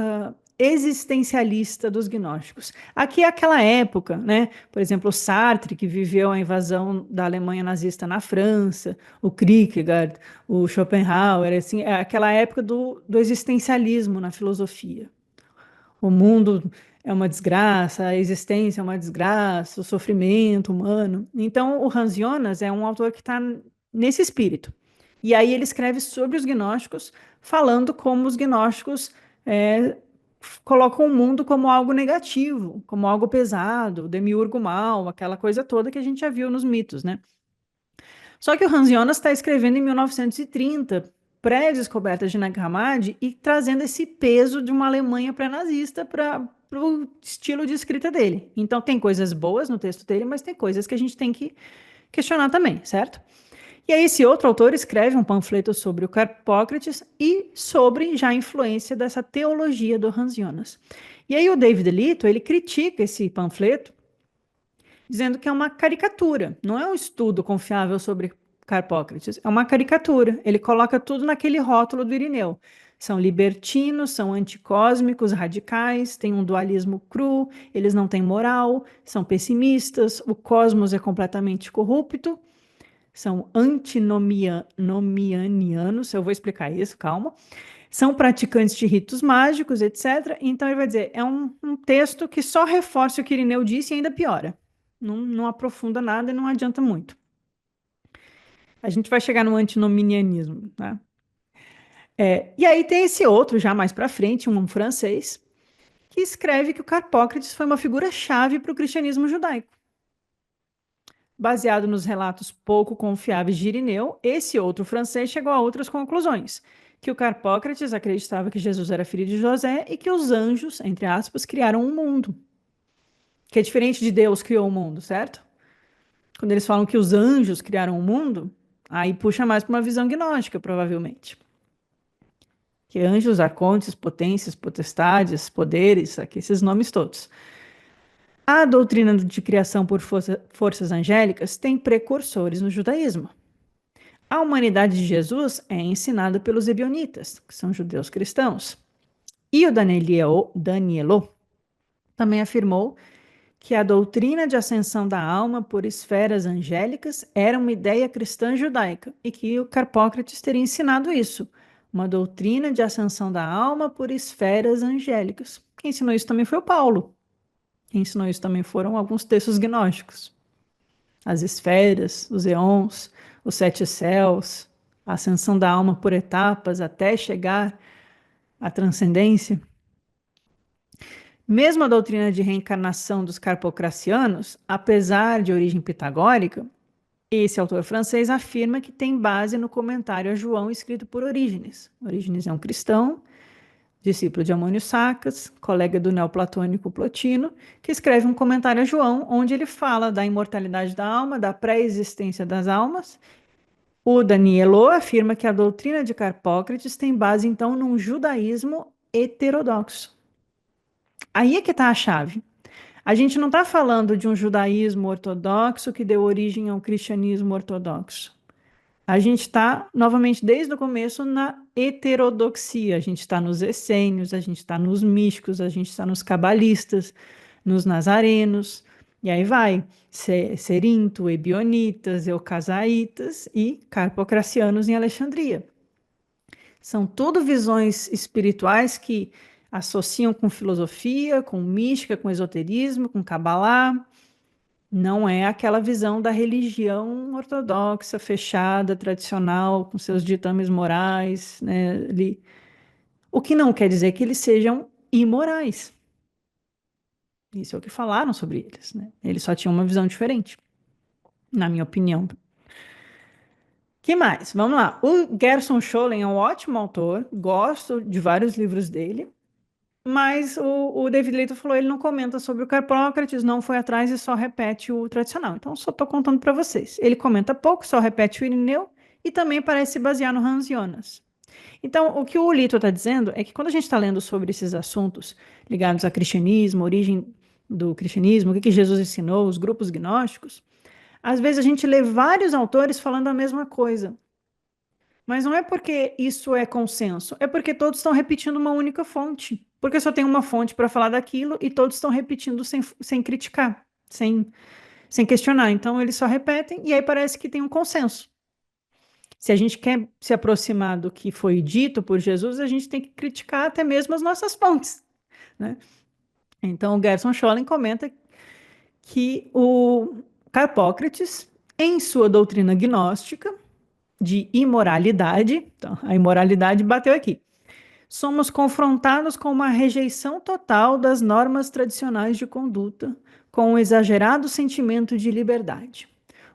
existencialista dos gnósticos. Aqui é aquela época, né? Por exemplo, o Sartre, que viveu a invasão da Alemanha nazista na França, o Kierkegaard, o Schopenhauer, assim, é aquela época do existencialismo na filosofia. O mundo é uma desgraça, a existência é uma desgraça, o sofrimento humano. Então, o Hans Jonas é um autor que está nesse espírito. E aí ele escreve sobre os gnósticos, falando como os gnósticos colocam o mundo como algo negativo, como algo pesado, o demiurgo mal, aquela coisa toda que a gente já viu nos mitos, né? Só que o Hans Jonas está escrevendo em 1930, pré-descoberta de Nag Hammadi, e trazendo esse peso de uma Alemanha pré-nazista para o estilo de escrita dele. Então tem coisas boas no texto dele, mas tem coisas que a gente tem que questionar também, certo? E aí esse outro autor escreve um panfleto sobre o Carpócrates e sobre já a influência dessa teologia do Hans Jonas. E aí o David Lito, ele critica esse panfleto, dizendo que é uma caricatura, não é um estudo confiável sobre Carpócrates, é uma caricatura. Ele coloca tudo naquele rótulo do Irineu. São libertinos, são anticósmicos, radicais, têm um dualismo cru, eles não têm moral, são pessimistas, o cosmos é completamente corrupto, são antinomianianos, eu vou explicar isso, calma. São praticantes de ritos mágicos, etc. Então ele vai dizer, é um texto que só reforça o que Irineu disse e ainda piora. Não aprofunda nada e não adianta muito. A gente vai chegar no antinomianismo, tá? E aí tem esse outro, já mais para frente, um francês, que escreve que o Carpócrates foi uma figura-chave para o cristianismo judaico. Baseado nos relatos pouco confiáveis de Irineu, esse outro francês chegou a outras conclusões. Que o Carpócrates acreditava que Jesus era filho de José e que os anjos, entre aspas, criaram um mundo. Que é diferente de Deus criou o mundo, certo? Quando eles falam que os anjos criaram o mundo, aí puxa mais para uma visão gnóstica, provavelmente. Que anjos, arcontes, potências, potestades, poderes, aqui esses nomes todos. A doutrina de criação por forças angélicas tem precursores no judaísmo. A humanidade de Jesus é ensinada pelos ebionitas, que são judeus cristãos. E o Danielot também afirmou que a doutrina de ascensão da alma por esferas angélicas era uma ideia cristã judaica e que o Carpócrates teria ensinado isso, uma doutrina de ascensão da alma por esferas angélicas. Quem ensinou isso também foi o Paulo. Quem ensinou isso também foram alguns textos gnósticos. As esferas, os eons, os sete céus, a ascensão da alma por etapas até chegar à transcendência. Mesmo a doutrina de reencarnação dos carpocracianos, apesar de origem pitagórica, esse autor francês afirma que tem base no comentário a João escrito por Orígenes. Orígenes é um cristão, discípulo de Amônio Sacas, colega do neoplatônico Plotino, que escreve um comentário a João, onde ele fala da imortalidade da alma, da pré-existência das almas. O Danielot afirma que a doutrina de Carpócrates tem base, então, num judaísmo heterodoxo. Aí é que está a chave. A gente não está falando de um judaísmo ortodoxo que deu origem ao cristianismo ortodoxo. A gente está, novamente, desde o começo, na heterodoxia. A gente está nos essênios, a gente está nos místicos, a gente está nos cabalistas, nos nazarenos, e aí vai. Serinto, ebionitas, eucasaitas e carpocracianos em Alexandria. São tudo visões espirituais que associam com filosofia, com mística, com esoterismo, com cabalá. Não é aquela visão da religião ortodoxa, fechada, tradicional, com seus ditames morais, né, ali. O que não quer dizer que eles sejam imorais. Isso é o que falaram sobre eles, né? Eles só tinham uma visão diferente, na minha opinião. Que mais? Vamos lá. O Gerson Scholem é um ótimo autor, gosto de vários livros dele. Mas o David Leito falou, ele não comenta sobre o Carpócrates, não foi atrás e só repete o tradicional. Então, só estou contando para vocês. Ele comenta pouco, só repete o Irineu e também parece se basear no Hans Jonas. Então, o que o Lito está dizendo é que quando a gente está lendo sobre esses assuntos ligados a cristianismo, origem do cristianismo, o que Jesus ensinou, os grupos gnósticos, às vezes a gente lê vários autores falando a mesma coisa. Mas não é porque isso é consenso, é porque todos estão repetindo uma única fonte. Porque só tem uma fonte para falar daquilo e todos estão repetindo sem criticar, sem questionar. Então eles só repetem e aí parece que tem um consenso. Se a gente quer se aproximar do que foi dito por Jesus, a gente tem que criticar até mesmo as nossas fontes, né? Então o Gerson Scholem comenta que o Carpócrates, em sua doutrina gnóstica, de imoralidade, então, a imoralidade bateu aqui. Somos confrontados com uma rejeição total das normas tradicionais de conduta, com um exagerado sentimento de liberdade.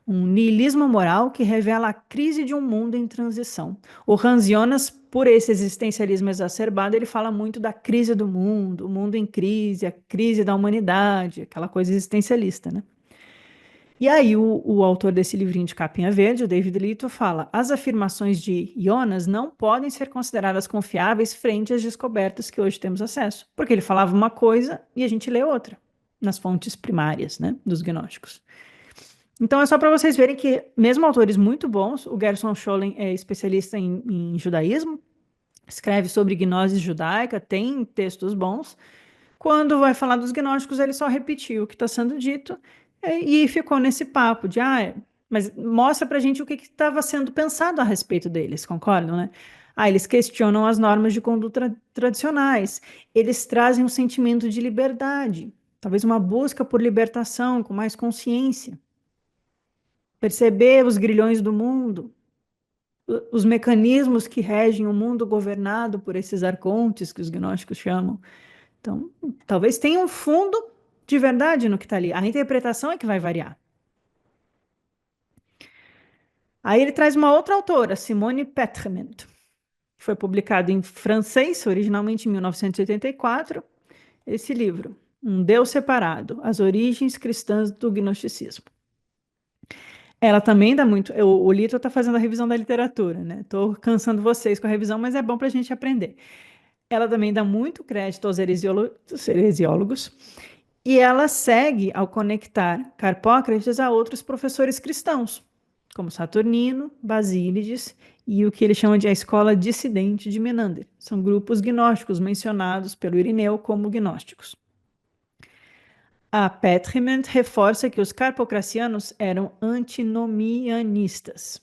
Um niilismo moral que revela a crise de um mundo em transição. O Hans Jonas, por esse existencialismo exacerbado, ele fala muito da crise do mundo, o mundo em crise, a crise da humanidade, aquela coisa existencialista, né? E aí o autor desse livrinho de capinha verde, o David Lito, fala: as afirmações de Jonas não podem ser consideradas confiáveis frente às descobertas que hoje temos acesso, porque ele falava uma coisa e a gente lê outra, nas fontes primárias, né, dos gnósticos. Então é só para vocês verem que, mesmo autores muito bons, o Gerson Scholem é especialista em judaísmo, escreve sobre gnose judaica, tem textos bons. Quando vai falar dos gnósticos, ele só repetiu o que está sendo dito e ficou nesse papo de, mas mostra pra gente o que estava sendo pensado a respeito deles, concordam, né? Eles questionam as normas de conduta tradicionais, eles trazem um sentimento de liberdade, talvez uma busca por libertação, com mais consciência, perceber os grilhões do mundo, os mecanismos que regem o mundo governado por esses arcontes que os gnósticos chamam. Então, talvez tenha um fundo de verdade no que está ali. A interpretação é que vai variar. Aí ele traz uma outra autora, Simone Petrement, que foi publicado em francês, originalmente em 1984, esse livro, Um Deus Separado, As Origens Cristãs do Gnosticismo. Ela também dá muito. O Lito está fazendo a revisão da literatura, né? Estou cansando vocês com a revisão, mas é bom para a gente aprender. Ela também dá muito crédito aos heresiólogos e ela segue ao conectar Carpócrates a outros professores cristãos, como Saturnino, Basílides e o que ele chama de a escola dissidente de Menander. São grupos gnósticos mencionados pelo Irineu como gnósticos. A Petriment reforça que os carpocracianos eram antinomianistas.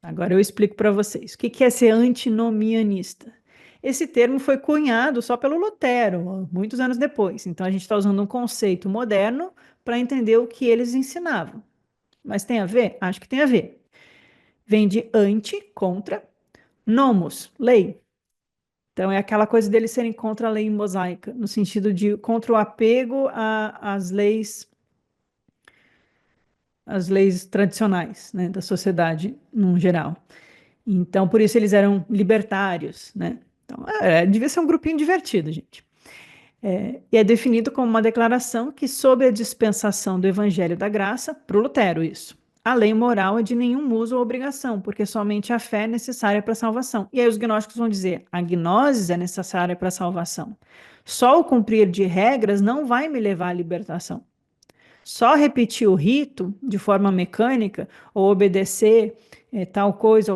Agora eu explico para vocês. O que que é ser antinomianista? Esse termo foi cunhado só pelo Lutero, muitos anos depois. Então a gente está usando um conceito moderno para entender o que eles ensinavam. Mas tem a ver? Acho que tem a ver. Vem de anti, contra, nomos, lei. Então é aquela coisa deles serem contra a lei mosaica, no sentido de contra o apego às leis tradicionais, né, da sociedade no geral. Então, por isso eles eram libertários, né? Então, devia ser um grupinho divertido, gente. E é definido como uma declaração que, sob a dispensação do Evangelho da Graça, para o Lutero isso, a lei moral é de nenhum uso ou obrigação, porque somente a fé é necessária para a salvação. E aí os gnósticos vão dizer, a gnose é necessária para a salvação. Só o cumprir de regras não vai me levar à libertação. Só repetir o rito de forma mecânica, ou obedecer tal coisa,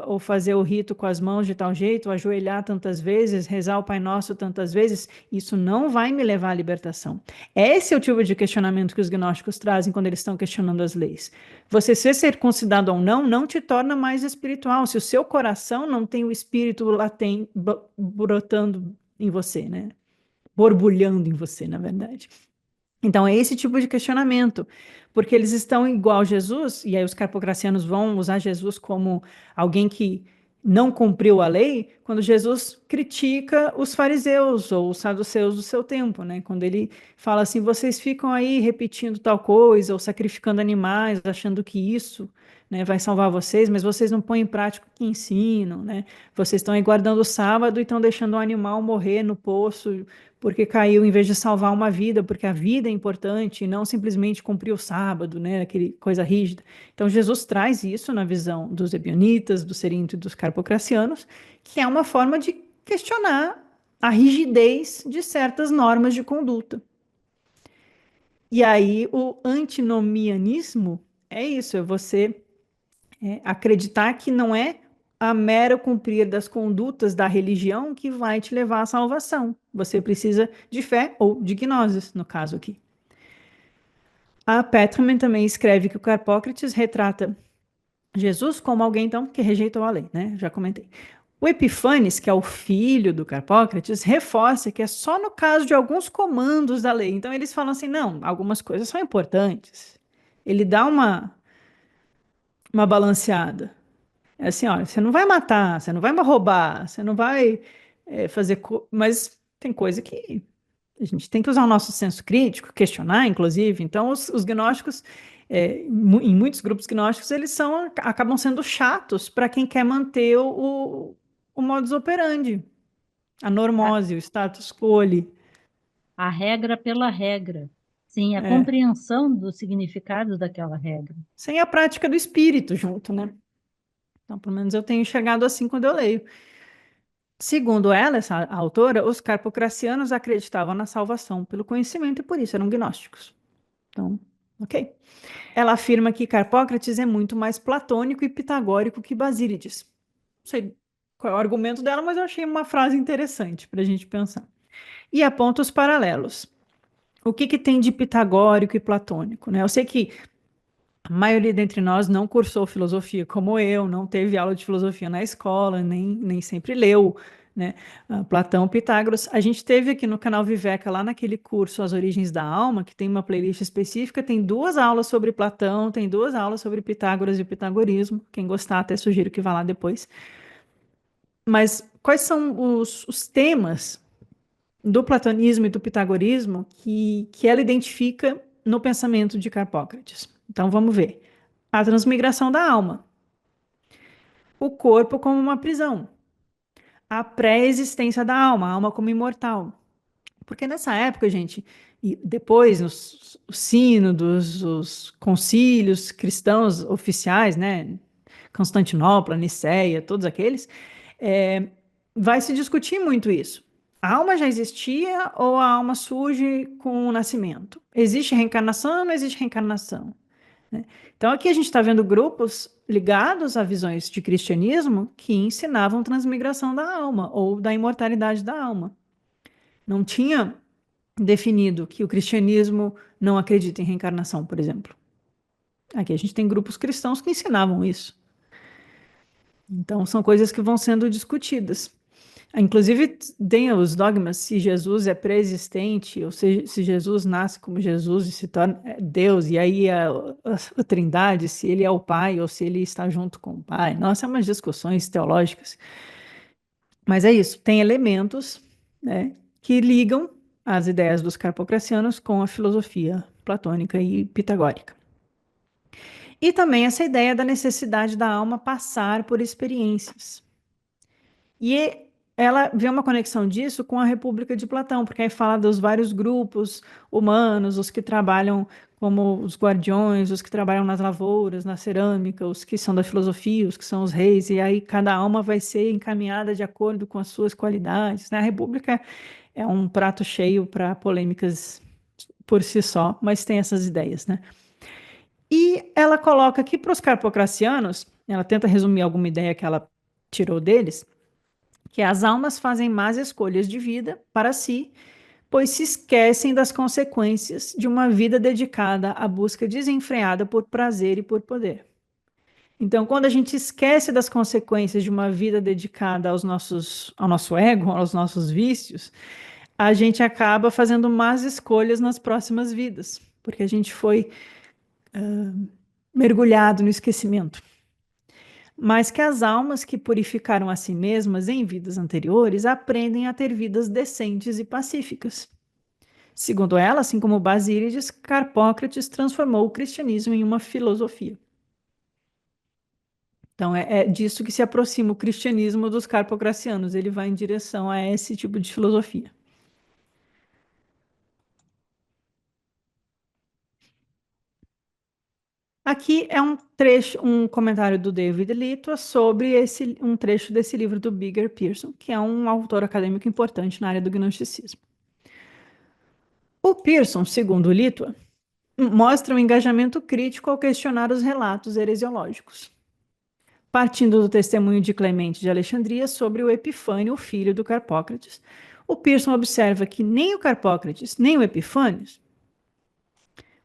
ou fazer o rito com as mãos de tal jeito, ou ajoelhar tantas vezes, rezar o Pai Nosso tantas vezes, isso não vai me levar à libertação. Esse é o tipo de questionamento que os gnósticos trazem quando eles estão questionando as leis. Você ser circuncidado ou não, não te torna mais espiritual. Se o seu coração não tem o espírito latente brotando em você, né? Borbulhando em você, na verdade. Então, é esse tipo de questionamento, porque eles estão igual Jesus, e aí os carpocracianos vão usar Jesus como alguém que não cumpriu a lei, quando Jesus critica os fariseus ou os saduceus do seu tempo, né? Quando ele fala assim, vocês ficam aí repetindo tal coisa, ou sacrificando animais, achando que isso, né, vai salvar vocês, mas vocês não põem em prática o que ensinam, né? Vocês estão aí guardando o sábado e estão deixando o animal morrer no poço porque caiu em vez de salvar uma vida, porque a vida é importante e não simplesmente cumprir o sábado, né, aquele coisa rígida. Então Jesus traz isso na visão dos ebionitas, do Cerinto e dos carpocracianos, que é uma forma de questionar a rigidez de certas normas de conduta. E aí o antinomianismo é isso, é você acreditar que não é a mera cumprir das condutas da religião que vai te levar à salvação. Você precisa de fé ou de gnosis, no caso aqui. A Peterman também escreve que o Carpócrates retrata Jesus como alguém, então, que rejeitou a lei, né? Já comentei. O Epifanes, que é o filho do Carpócrates, reforça que é só no caso de alguns comandos da lei. Então, eles falam assim, não, algumas coisas são importantes. Ele dá uma balanceada. É assim, olha, você não vai matar, você não vai roubar, você não vai fazer. Mas tem coisa que a gente tem que usar o nosso senso crítico, questionar, inclusive. Então, os gnósticos, em muitos grupos gnósticos, eles acabam sendo chatos para quem quer manter o modus operandi, a A, normose, o status quo ali. a regra pela regra. Sim, a É, compreensão do significado daquela regra. sem a prática do espírito junto, né? Então, pelo menos eu tenho chegado assim quando eu leio. Segundo ela, essa autora, os carpocracianos acreditavam na salvação pelo conhecimento e por isso eram gnósticos. Então, ok. Ela afirma que Carpócrates é muito mais platônico e pitagórico que Basílides. Não sei qual é o argumento dela, mas eu achei uma frase interessante para a gente pensar. E aponta os paralelos. O que, que tem de pitagórico e platônico, né? Eu sei que a maioria dentre nós não cursou filosofia como eu, não teve aula de filosofia na escola, nem sempre leu, né? Platão, Pitágoras. A gente teve aqui no canal Viveca, lá naquele curso As Origens da Alma, que tem uma playlist específica, tem duas aulas sobre Platão, tem duas aulas sobre Pitágoras e o pitagorismo. Quem gostar, até sugiro que vá lá depois. Mas quais são os temas do platonismo e do pitagorismo que ela identifica no pensamento de Carpócrates? Então vamos ver. A transmigração da alma, o corpo como uma prisão, a pré-existência da alma, a alma como imortal. Porque nessa época, gente, e depois o sino os concílios cristãos oficiais, né, Constantinopla, Nicéia, todos aqueles, é, vai se discutir muito isso. A alma já existia ou a alma surge com o nascimento? Existe reencarnação ou não existe reencarnação? Né? Então, aqui a gente está vendo grupos ligados a visões de cristianismo que ensinavam transmigração da alma ou da imortalidade da alma. Não tinha definido que o cristianismo não acredita em reencarnação, por exemplo. Aqui a gente tem grupos cristãos que ensinavam isso. Então, são coisas que vão sendo discutidas. Inclusive, tem os dogmas se Jesus é pré-existente, ou se Jesus nasce como Jesus e se torna Deus, e aí a Trindade, se ele é o Pai ou se ele está junto com o Pai. Nossa, é umas discussões teológicas. Mas é isso, tem elementos, né, que ligam as ideias dos carpocracianos com a filosofia platônica e pitagórica. E também essa ideia da necessidade da alma passar por experiências. E ela vê uma conexão disso com a República de Platão, porque aí fala dos vários grupos humanos, os que trabalham como os guardiões, os que trabalham nas lavouras, na cerâmica, os que são da filosofia, os que são os reis, e aí cada alma vai ser encaminhada de acordo com as suas qualidades, né? A República é um prato cheio para polêmicas por si só, mas tem essas ideias, né? E ela coloca que para os carpocracianos, ela tenta resumir alguma ideia que ela tirou deles, que as almas fazem más escolhas de vida para si, pois se esquecem das consequências de uma vida dedicada à busca desenfreada por prazer e por poder. Então, quando a gente esquece das consequências de uma vida dedicada ao nosso ego, aos nossos vícios, a gente acaba fazendo más escolhas nas próximas vidas, porque a gente foi mergulhado no esquecimento. Mas que as almas que purificaram a si mesmas em vidas anteriores aprendem a ter vidas decentes e pacíficas. Segundo ela, assim como Basílides, Carpócrates transformou o cristianismo em uma filosofia. Então, é disso que se aproxima o cristianismo dos carpocracianos. Ele vai em direção a esse tipo de filosofia. Aqui é um trecho, um comentário do David Littwa sobre um trecho desse livro do Bigger Pearson, que é um autor acadêmico importante na área do gnosticismo. O Pearson, segundo Littwa, mostra um engajamento crítico ao questionar os relatos heresiológicos, partindo do testemunho de Clemente de Alexandria sobre o Epifânio, o filho do Carpócrates. O Pearson observa que nem o Carpócrates, nem o Epifânio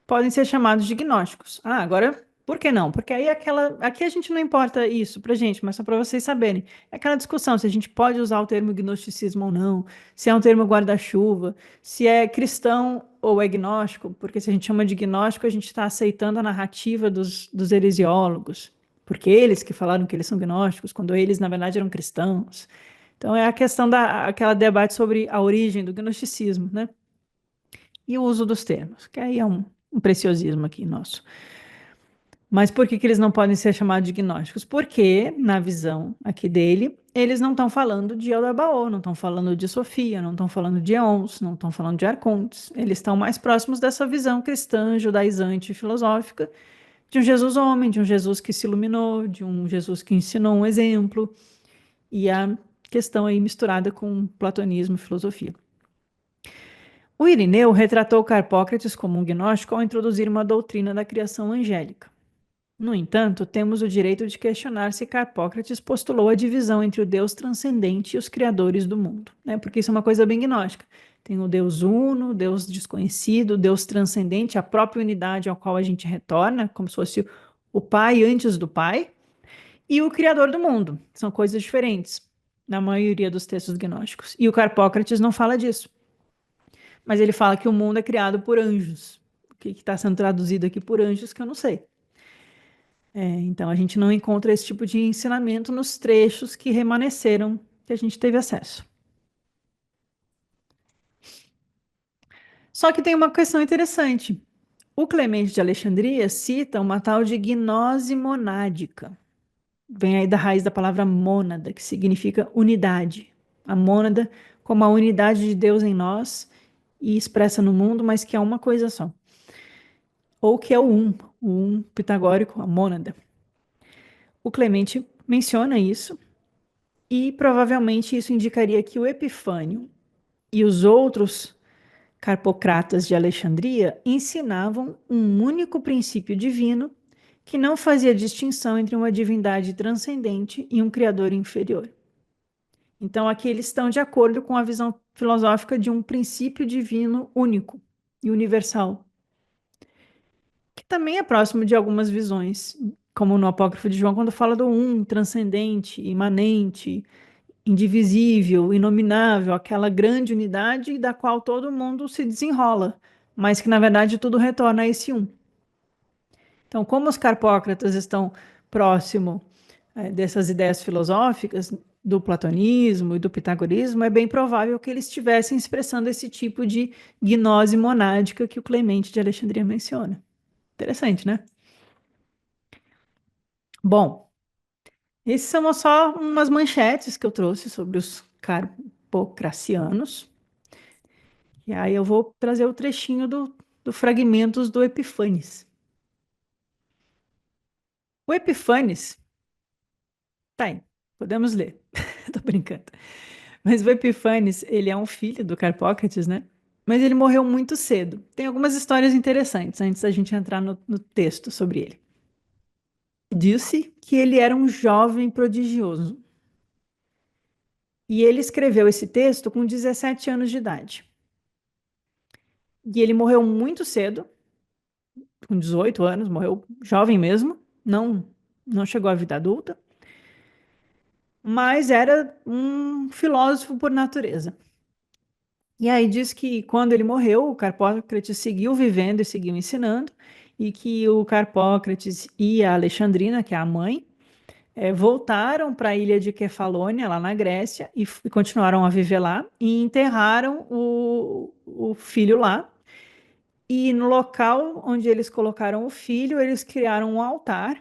podem ser chamados de gnósticos. Ah, agora, por que não? Porque aí aqui a gente não importa isso pra gente, mas só para vocês saberem. É aquela discussão se a gente pode usar o termo gnosticismo ou não, se é um termo guarda-chuva, se é cristão ou é gnóstico, porque se a gente chama de gnóstico, a gente está aceitando a narrativa dos heresiólogos, porque eles que falaram que eles são gnósticos, quando eles, na verdade, eram cristãos. Então é a questão aquela debate sobre a origem do gnosticismo, né? E o uso dos termos, que aí é um preciosismo aqui nosso. Mas por que eles não podem ser chamados de gnósticos? Porque, na visão aqui dele, eles não estão falando de Eldabaoth, não estão falando de Sofia, não estão falando de Eons, não estão falando de Arcontes. Eles estão mais próximos dessa visão cristã, judaizante e filosófica, de um Jesus homem, de um Jesus que se iluminou, de um Jesus que ensinou um exemplo, e a questão aí misturada com platonismo e filosofia. O Irineu retratou Carpócrates como um gnóstico ao introduzir uma doutrina da criação angélica. No entanto, temos o direito de questionar se Carpócrates postulou a divisão entre o Deus transcendente e os criadores do mundo, né? Porque isso é uma coisa bem gnóstica. Tem o Deus uno, o Deus desconhecido, o Deus transcendente, a própria unidade ao qual a gente retorna, como se fosse o Pai antes do Pai, e o Criador do mundo. São coisas diferentes na maioria dos textos gnósticos. E o Carpócrates não fala disso. Mas ele fala que o mundo é criado por anjos. O que está sendo traduzido aqui por anjos, que eu não sei. Então, a gente não encontra esse tipo de ensinamento nos trechos que remanesceram, que a gente teve acesso. Só que tem uma questão interessante. O Clemente de Alexandria cita uma tal de gnose monádica. Vem aí da raiz da palavra mônada, que significa unidade. A mônada como a unidade de Deus em nós e expressa no mundo, mas que é uma coisa só. Ou que é o um pitagórico, a mônada. O Clemente menciona isso, e provavelmente isso indicaria que o Epifânio e os outros carpocratas de Alexandria ensinavam um único princípio divino que não fazia distinção entre uma divindade transcendente e um criador inferior. Então, aqui eles estão de acordo com a visão filosófica de um princípio divino único e universal, que também é próximo de algumas visões como no Apócrifo de João, quando fala do um, transcendente, imanente, indivisível, inominável, aquela grande unidade da qual todo mundo se desenrola, mas que na verdade tudo retorna a esse um. Então, como os carpócratas estão próximo dessas ideias filosóficas do platonismo e do pitagorismo, é bem provável que eles estivessem expressando esse tipo de gnose monádica que o Clemente de Alexandria menciona. Interessante, né? Bom, esses são só umas manchetes que eu trouxe sobre os carpocracianos. E aí eu vou trazer o trechinho do Fragmentos do Epifanes. O Epifanes, tá aí, podemos ler. Tô brincando. Mas o Epifanes, ele é um filho do Carpócrates, né? Mas ele morreu muito cedo. Tem algumas histórias interessantes antes da gente entrar no texto sobre ele. Disse que ele era um jovem prodigioso. E ele escreveu esse texto com 17 anos de idade. E ele morreu muito cedo, com 18 anos, morreu jovem mesmo, não chegou à vida adulta, mas era um filósofo por natureza. E aí diz que quando ele morreu, o Carpócrates seguiu vivendo e seguiu ensinando, e que o Carpócrates e a Alexandrina, que é a mãe, voltaram para a ilha de Kefalônia, lá na Grécia, e continuaram a viver lá, e enterraram o filho lá. E no local onde eles colocaram o filho, eles criaram um altar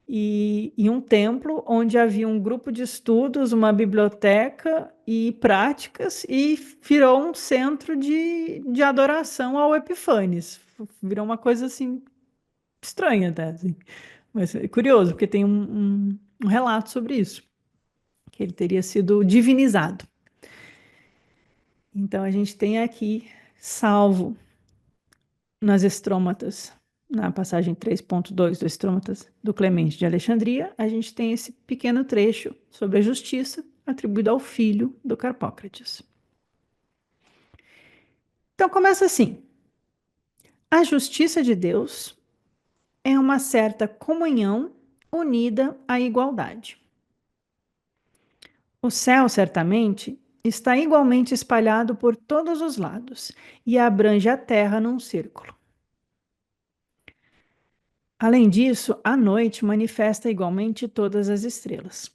e um templo onde havia um grupo de estudos, uma biblioteca e práticas, e virou um centro de adoração ao Epifanes. Virou uma coisa assim estranha até, assim. Mas é curioso, porque tem um relato sobre isso, que ele teria sido divinizado. Então a gente tem aqui salvo nas Estrômatas, na passagem 3.2 do Estrômatas do Clemente de Alexandria, a gente tem esse pequeno trecho sobre a justiça atribuída ao filho do Carpócrates. Então começa assim: a justiça de Deus é uma certa comunhão unida à igualdade. O céu, certamente, está igualmente espalhado por todos os lados e abrange a terra num círculo. Além disso, a noite manifesta igualmente todas as estrelas.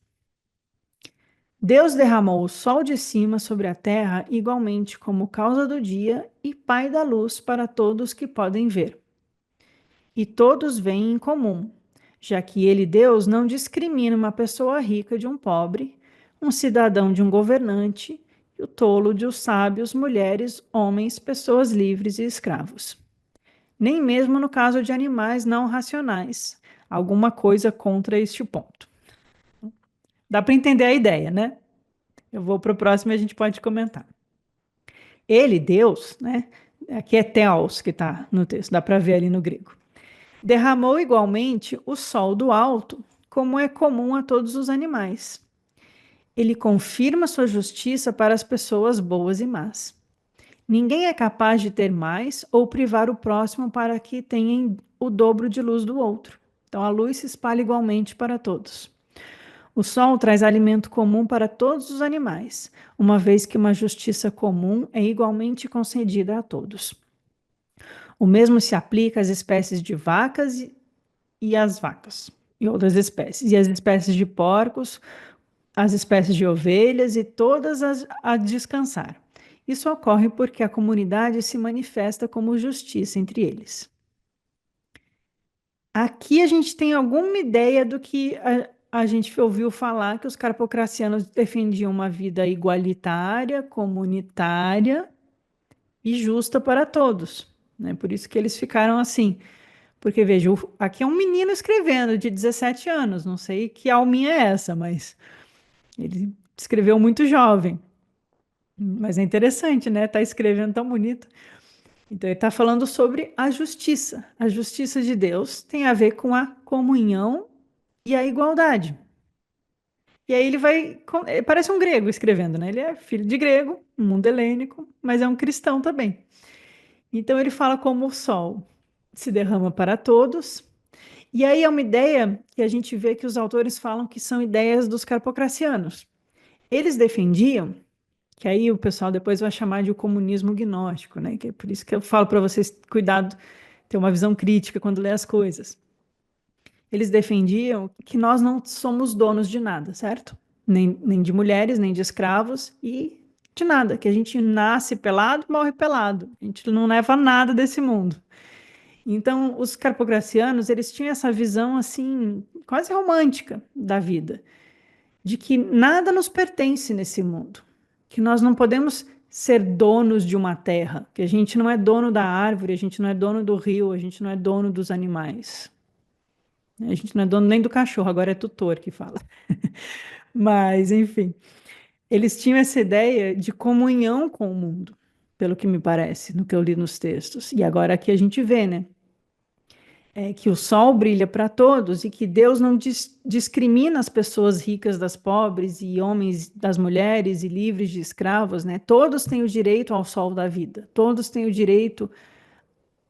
Deus derramou o sol de cima sobre a terra igualmente como causa do dia e pai da luz para todos que podem ver. E todos veem em comum, já que ele, Deus, não discrimina uma pessoa rica de um pobre, um cidadão de um governante, e o tolo de os sábios, mulheres, homens, pessoas livres e escravos. Nem mesmo no caso de animais não racionais, alguma coisa contra este ponto. Dá para entender a ideia, né? Eu vou para o próximo e a gente pode comentar. Ele, Deus, né? Aqui é Theos que está no texto, dá para ver ali no grego. Derramou igualmente o sol do alto, como é comum a todos os animais. Ele confirma sua justiça para as pessoas boas e más. Ninguém é capaz de ter mais ou privar o próximo para que tenham o dobro de luz do outro. Então a luz se espalha igualmente para todos. O sol traz alimento comum para todos os animais, uma vez que uma justiça comum é igualmente concedida a todos. O mesmo se aplica às espécies de vacas e às vacas, e outras espécies, e às espécies de porcos, às espécies de ovelhas e todas as a descansar. Isso ocorre porque a comunidade se manifesta como justiça entre eles. Aqui a gente tem alguma ideia do que a gente ouviu falar que os carpocracianos defendiam uma vida igualitária, comunitária e justa para todos, né? Por isso que eles ficaram assim. Porque, veja, aqui é um menino escrevendo de 17 anos, não sei que alminha é essa, mas ele escreveu muito jovem. Mas é interessante, né? Tá escrevendo tão bonito. Então, ele está falando sobre a justiça. A justiça de Deus tem a ver com a comunhão e a igualdade. E aí ele vai. Parece um grego escrevendo, né? Ele é filho de grego, um mundo helênico, mas é um cristão também. Então ele fala como o sol se derrama para todos E aí é uma ideia que a gente vê que os autores falam que são ideias dos carpocracianos. Eles defendiam, que aí o pessoal depois vai chamar de o comunismo gnóstico, né? Que é por isso que eu falo para vocês, cuidado, ter uma visão crítica quando lê as coisas. Eles defendiam que nós não somos donos de nada, certo? Nem de mulheres, nem de escravos e de nada, que a gente nasce pelado, morre pelado. A gente não leva nada desse mundo. Então, os carpogracianos, eles tinham essa visão assim, quase romântica da vida, de que nada nos pertence nesse mundo, que nós não podemos ser donos de uma terra, que a gente não é dono da árvore, a gente não é dono do rio, a gente não é dono dos animais. A gente não é dono nem do cachorro, agora é tutor que fala. Mas, enfim, eles tinham essa ideia de comunhão com o mundo, pelo que me parece, no que eu li nos textos. E agora aqui a gente vê, né? Que o sol brilha para todos e que Deus não discrimina as pessoas ricas das pobres e homens das mulheres e livres de escravos, né? Todos têm o direito ao sol da vida, todos têm o direito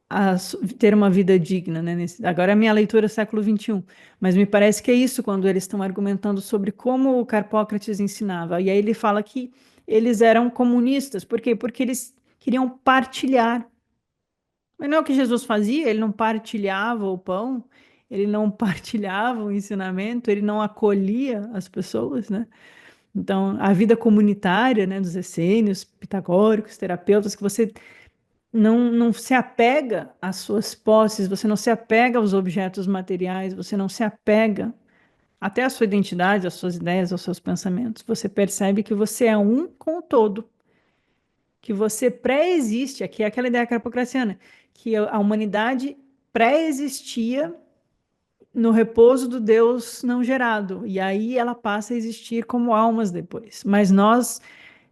a ter uma vida digna, né? Agora é a minha leitura é século XXI, mas me parece que é isso quando eles estão argumentando sobre como o Carpócrates ensinava. E aí ele fala que eles eram comunistas, por quê? Porque eles queriam partilhar. Mas não é o que Jesus fazia, ele não partilhava o pão, ele não partilhava o ensinamento, ele não acolhia as pessoas, né? Então, a vida comunitária, né, dos essênios, pitagóricos, terapeutas, que você não se apega às suas posses, você não se apega aos objetos materiais, você não se apega até à sua identidade, às suas ideias, aos seus pensamentos. Você percebe que você é um com o todo, que você pré-existe, aqui é aquela ideia carpocraciana, que a humanidade pré-existia no repouso do Deus não gerado, e aí ela passa a existir como almas depois. Mas nós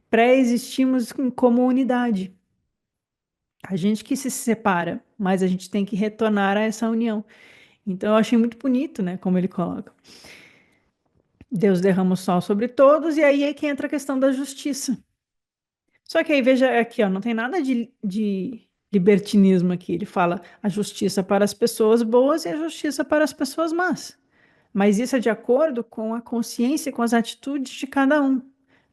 pré-existimos como unidade. A gente que se separa, mas a gente tem que retornar a essa união. Então eu achei muito bonito, né, como ele coloca. Deus derrama o sol sobre todos, e aí é que entra a questão da justiça. Só que aí veja aqui, ó, não tem nada de libertinismo aqui. Ele fala a justiça para as pessoas boas e a justiça para as pessoas más. Mas isso é de acordo com a consciência e com as atitudes de cada um.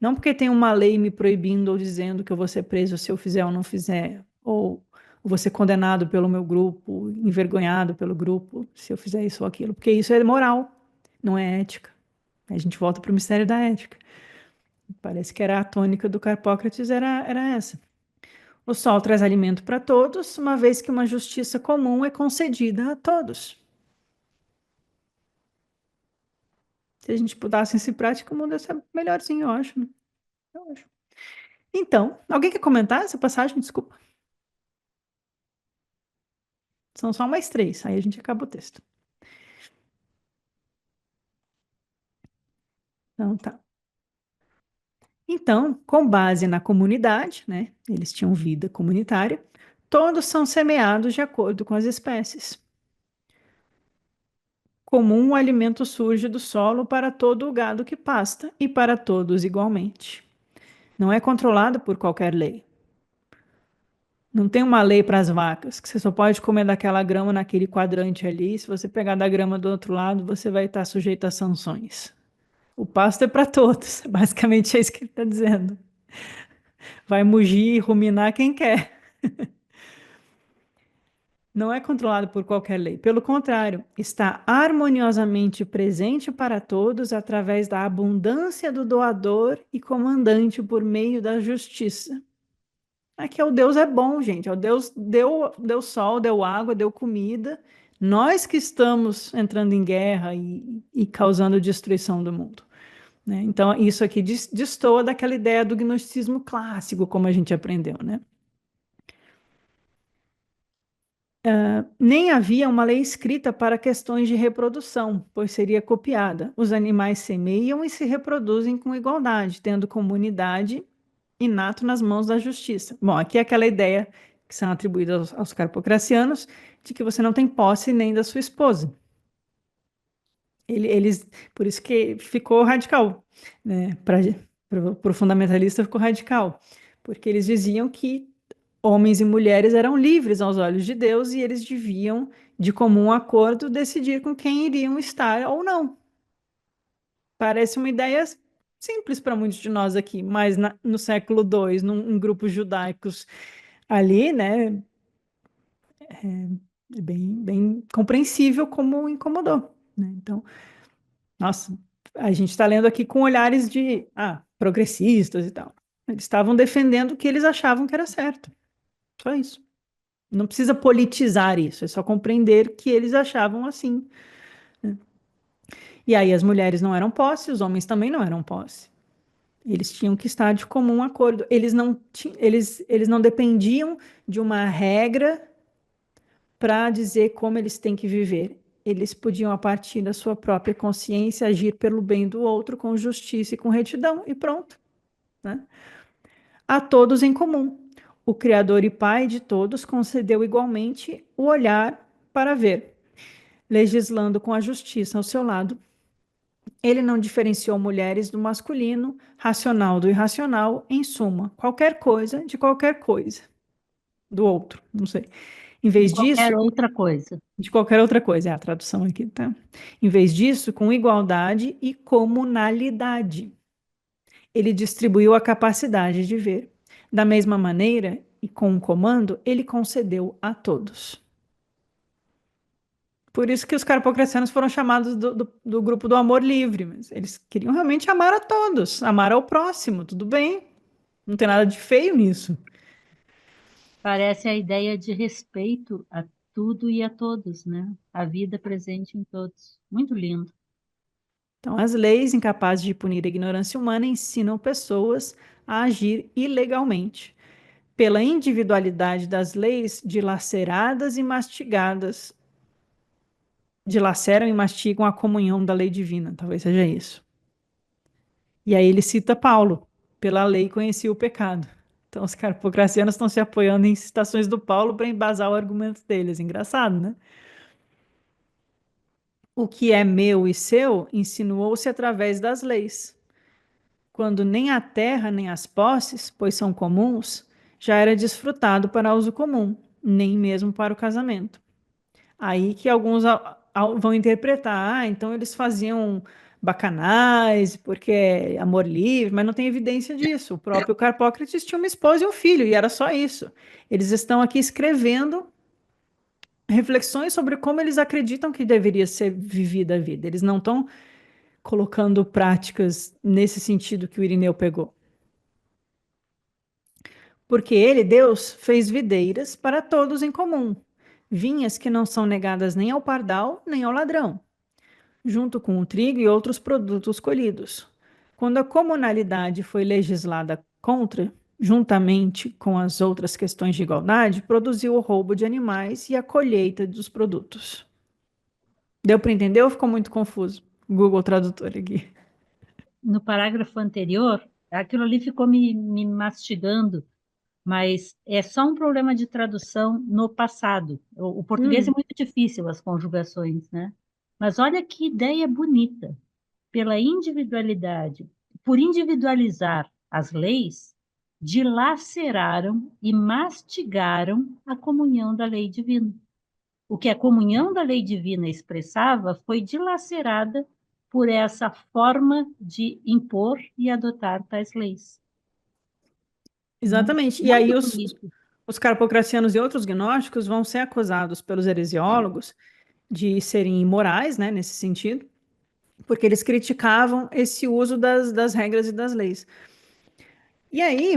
Não porque tem uma lei me proibindo ou dizendo que eu vou ser preso se eu fizer ou não fizer, ou vou ser condenado pelo meu grupo, envergonhado pelo grupo, se eu fizer isso ou aquilo, porque isso é moral, não é ética. A gente volta para o mistério da ética. Parece que era a tônica do Carpócrates, era essa. O sol traz alimento para todos, uma vez que uma justiça comum é concedida a todos. Se a gente pudesse isso em prática, o mundo ia ser melhorzinho, eu acho, né? Eu acho. Então, alguém quer comentar essa passagem? Desculpa. São só mais três, aí a gente acaba o texto. Então, tá. Então, com base na comunidade, né? Eles tinham vida comunitária, todos são semeados de acordo com as espécies. Comum o alimento surge do solo para todo o gado que pasta e para todos igualmente. Não é controlado por qualquer lei. Não tem uma lei para as vacas, que você só pode comer daquela grama naquele quadrante ali. Se você pegar da grama do outro lado, você vai estar sujeito a sanções. O pasto é para todos. Basicamente é isso que ele está dizendo. Vai mugir e ruminar quem quer. Não é controlado por qualquer lei. Pelo contrário, está harmoniosamente presente para todos através da abundância do doador e comandante por meio da justiça. Aqui é o Deus é bom, gente. É o Deus deu sol, deu água, deu comida. Nós que estamos entrando em guerra e causando destruição do mundo, né? Então, isso aqui destoa daquela ideia do gnosticismo clássico, como a gente aprendeu, né? Nem havia uma lei escrita para questões de reprodução, pois seria copiada. Os animais semeiam e se reproduzem com igualdade, tendo comunidade inato nas mãos da justiça. Bom, aqui é aquela ideia que são atribuídas aos carpocracianos de que você não tem posse nem da sua esposa. Eles, por isso que ficou radical, né? Para o fundamentalista ficou radical, porque eles diziam que Homens e mulheres eram livres aos olhos de Deus e eles deviam, de comum acordo, decidir com quem iriam estar ou não. Parece uma ideia simples para muitos de nós aqui, mas no século II, em grupos judaicos ali, né, é bem compreensível como incomodou, né? Então, nossa, a gente está lendo aqui com olhares de, progressistas e tal. Eles estavam defendendo o que eles achavam que era certo. Só isso. Não precisa politizar isso, é só compreender que eles achavam assim. E aí as mulheres não eram posse, os homens também não eram posse. Eles tinham que estar de comum acordo. Eles não dependiam de uma regra para dizer como eles têm que viver. Eles podiam, a partir da sua própria consciência, agir pelo bem do outro com justiça e com retidão, e pronto, né? A todos em comum. O Criador e Pai de todos concedeu igualmente o olhar para ver, legislando com a justiça ao seu lado. Ele não diferenciou mulheres do masculino, racional do irracional, em suma, qualquer coisa de qualquer coisa, do outro, não sei. Em De vez qualquer disso, outra coisa. de qualquer outra coisa, é a tradução aqui, tá? Em vez disso, com igualdade e comunalidade. Ele distribuiu a capacidade de ver. Da mesma maneira, e com um comando, ele concedeu a todos. Por isso que os carpocracianos foram chamados do grupo do amor livre, mas eles queriam realmente amar a todos, amar ao próximo, tudo bem, não tem nada de feio nisso. Parece a ideia de respeito a tudo e a todos, né? A vida presente em todos. Muito lindo. Então, as leis incapazes de punir a ignorância humana ensinam pessoas a agir ilegalmente, pela individualidade das leis dilaceradas e mastigadas, dilaceram e mastigam a comunhão da lei divina, talvez seja isso. E aí ele cita Paulo, pela lei conhecia o pecado. Então os carpocracianos estão se apoiando em citações do Paulo para embasar o argumento deles. Engraçado, né? O que é meu e seu insinuou-se através das leis, quando nem a terra nem as posses, pois são comuns, já era desfrutado para uso comum, nem mesmo para o casamento. Aí que alguns vão interpretar, então eles faziam bacanais, porque é amor livre, mas não tem evidência disso. O próprio Carpócrates tinha uma esposa e um filho, e era só isso. Eles estão aqui escrevendo reflexões sobre como eles acreditam que deveria ser vivida a vida. Eles não estão colocando práticas nesse sentido que o Irineu pegou. Porque ele, Deus, fez videiras para todos em comum, vinhas que não são negadas nem ao pardal, nem ao ladrão, junto com o trigo e outros produtos colhidos. Quando a comunalidade foi legislada contra, juntamente com as outras questões de igualdade, produziu o roubo de animais e a colheita dos produtos. Deu para entender ou ficou muito confuso? Google Tradutor aqui. No parágrafo anterior, aquilo ali ficou me mastigando, mas é só um problema de tradução no passado. O português é Hum, muito difícil, as conjugações, né? Mas olha que ideia bonita. Pela individualidade, por individualizar as leis, dilaceraram e mastigaram a comunhão da lei divina. O que a comunhão da lei divina expressava foi dilacerada por essa forma de impor e adotar tais leis. exatamente. E aí Muito bonito. os carpocracianos e outros gnósticos vão ser acusados pelos heresiólogos de serem imorais, né, nesse sentido, porque eles criticavam esse uso das regras e das leis. E aí,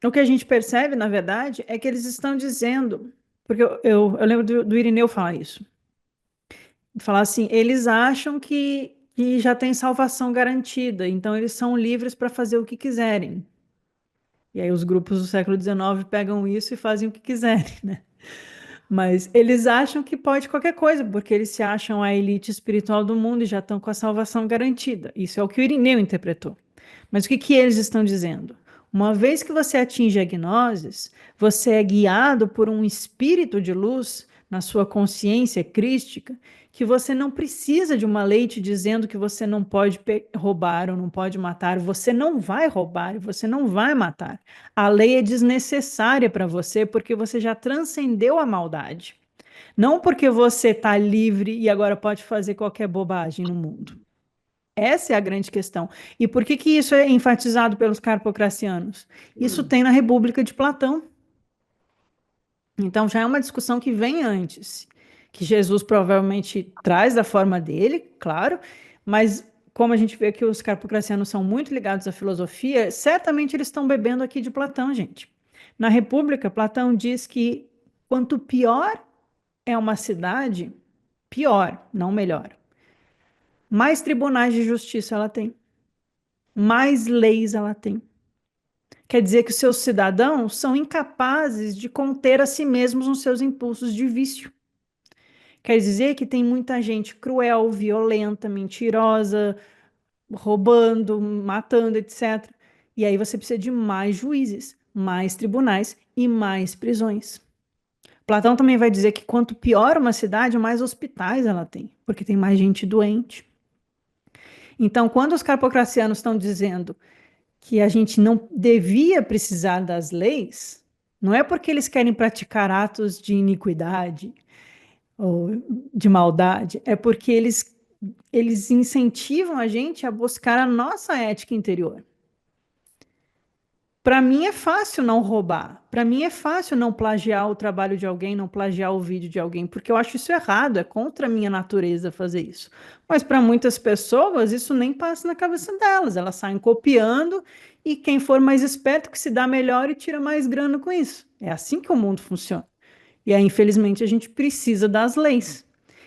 o que a gente percebe, na verdade, é que eles estão dizendo, porque eu lembro do Irineu falar isso, falar assim, eles acham que já tem salvação garantida, então eles são livres para fazer o que quiserem. E aí os grupos do século XIX pegam isso e fazem o que quiserem, né? Mas eles acham que pode qualquer coisa, porque eles se acham a elite espiritual do mundo e já estão com a salvação garantida. Isso é o que o Irineu interpretou. Mas o que eles estão dizendo? Uma vez que você atinge a gnoses, você é guiado por um espírito de luz na sua consciência crística que você não precisa de uma lei te dizendo que você não pode roubar ou não pode matar. Você não vai roubar e você não vai matar. A lei é desnecessária para você porque você já transcendeu a maldade. Não porque você está livre e agora pode fazer qualquer bobagem no mundo. Essa é a grande questão. E por que que isso é enfatizado pelos carpocracianos? Isso tem na República de Platão. Então já é uma discussão que vem antes, que Jesus provavelmente traz da forma dele, claro, mas como a gente vê que os carpocracianos são muito ligados à filosofia, certamente eles estão bebendo aqui de Platão, gente. Na República, Platão diz que quanto pior é uma cidade, pior, não melhor, mais tribunais de justiça ela tem, mais leis ela tem. Quer dizer que os seus cidadãos são incapazes de conter a si mesmos nos seus impulsos de vício. Quer dizer que tem muita gente cruel, violenta, mentirosa, roubando, matando, etc. E aí você precisa de mais juízes, mais tribunais e mais prisões. Platão também vai dizer que quanto pior uma cidade, mais hospitais ela tem, porque tem mais gente doente. Então, quando os carpocracianos estão dizendo que a gente não devia precisar das leis, não é porque eles querem praticar atos de iniquidade ou de maldade, é porque eles incentivam a gente a buscar a nossa ética interior. Para mim é fácil não roubar, para mim é fácil não plagiar o trabalho de alguém, não plagiar o vídeo de alguém, porque eu acho isso errado, é contra a minha natureza fazer isso. Mas para muitas pessoas isso nem passa na cabeça delas, elas saem copiando e quem for mais esperto que se dá melhor e tira mais grana com isso. É assim que o mundo funciona. E aí, infelizmente, a gente precisa das leis.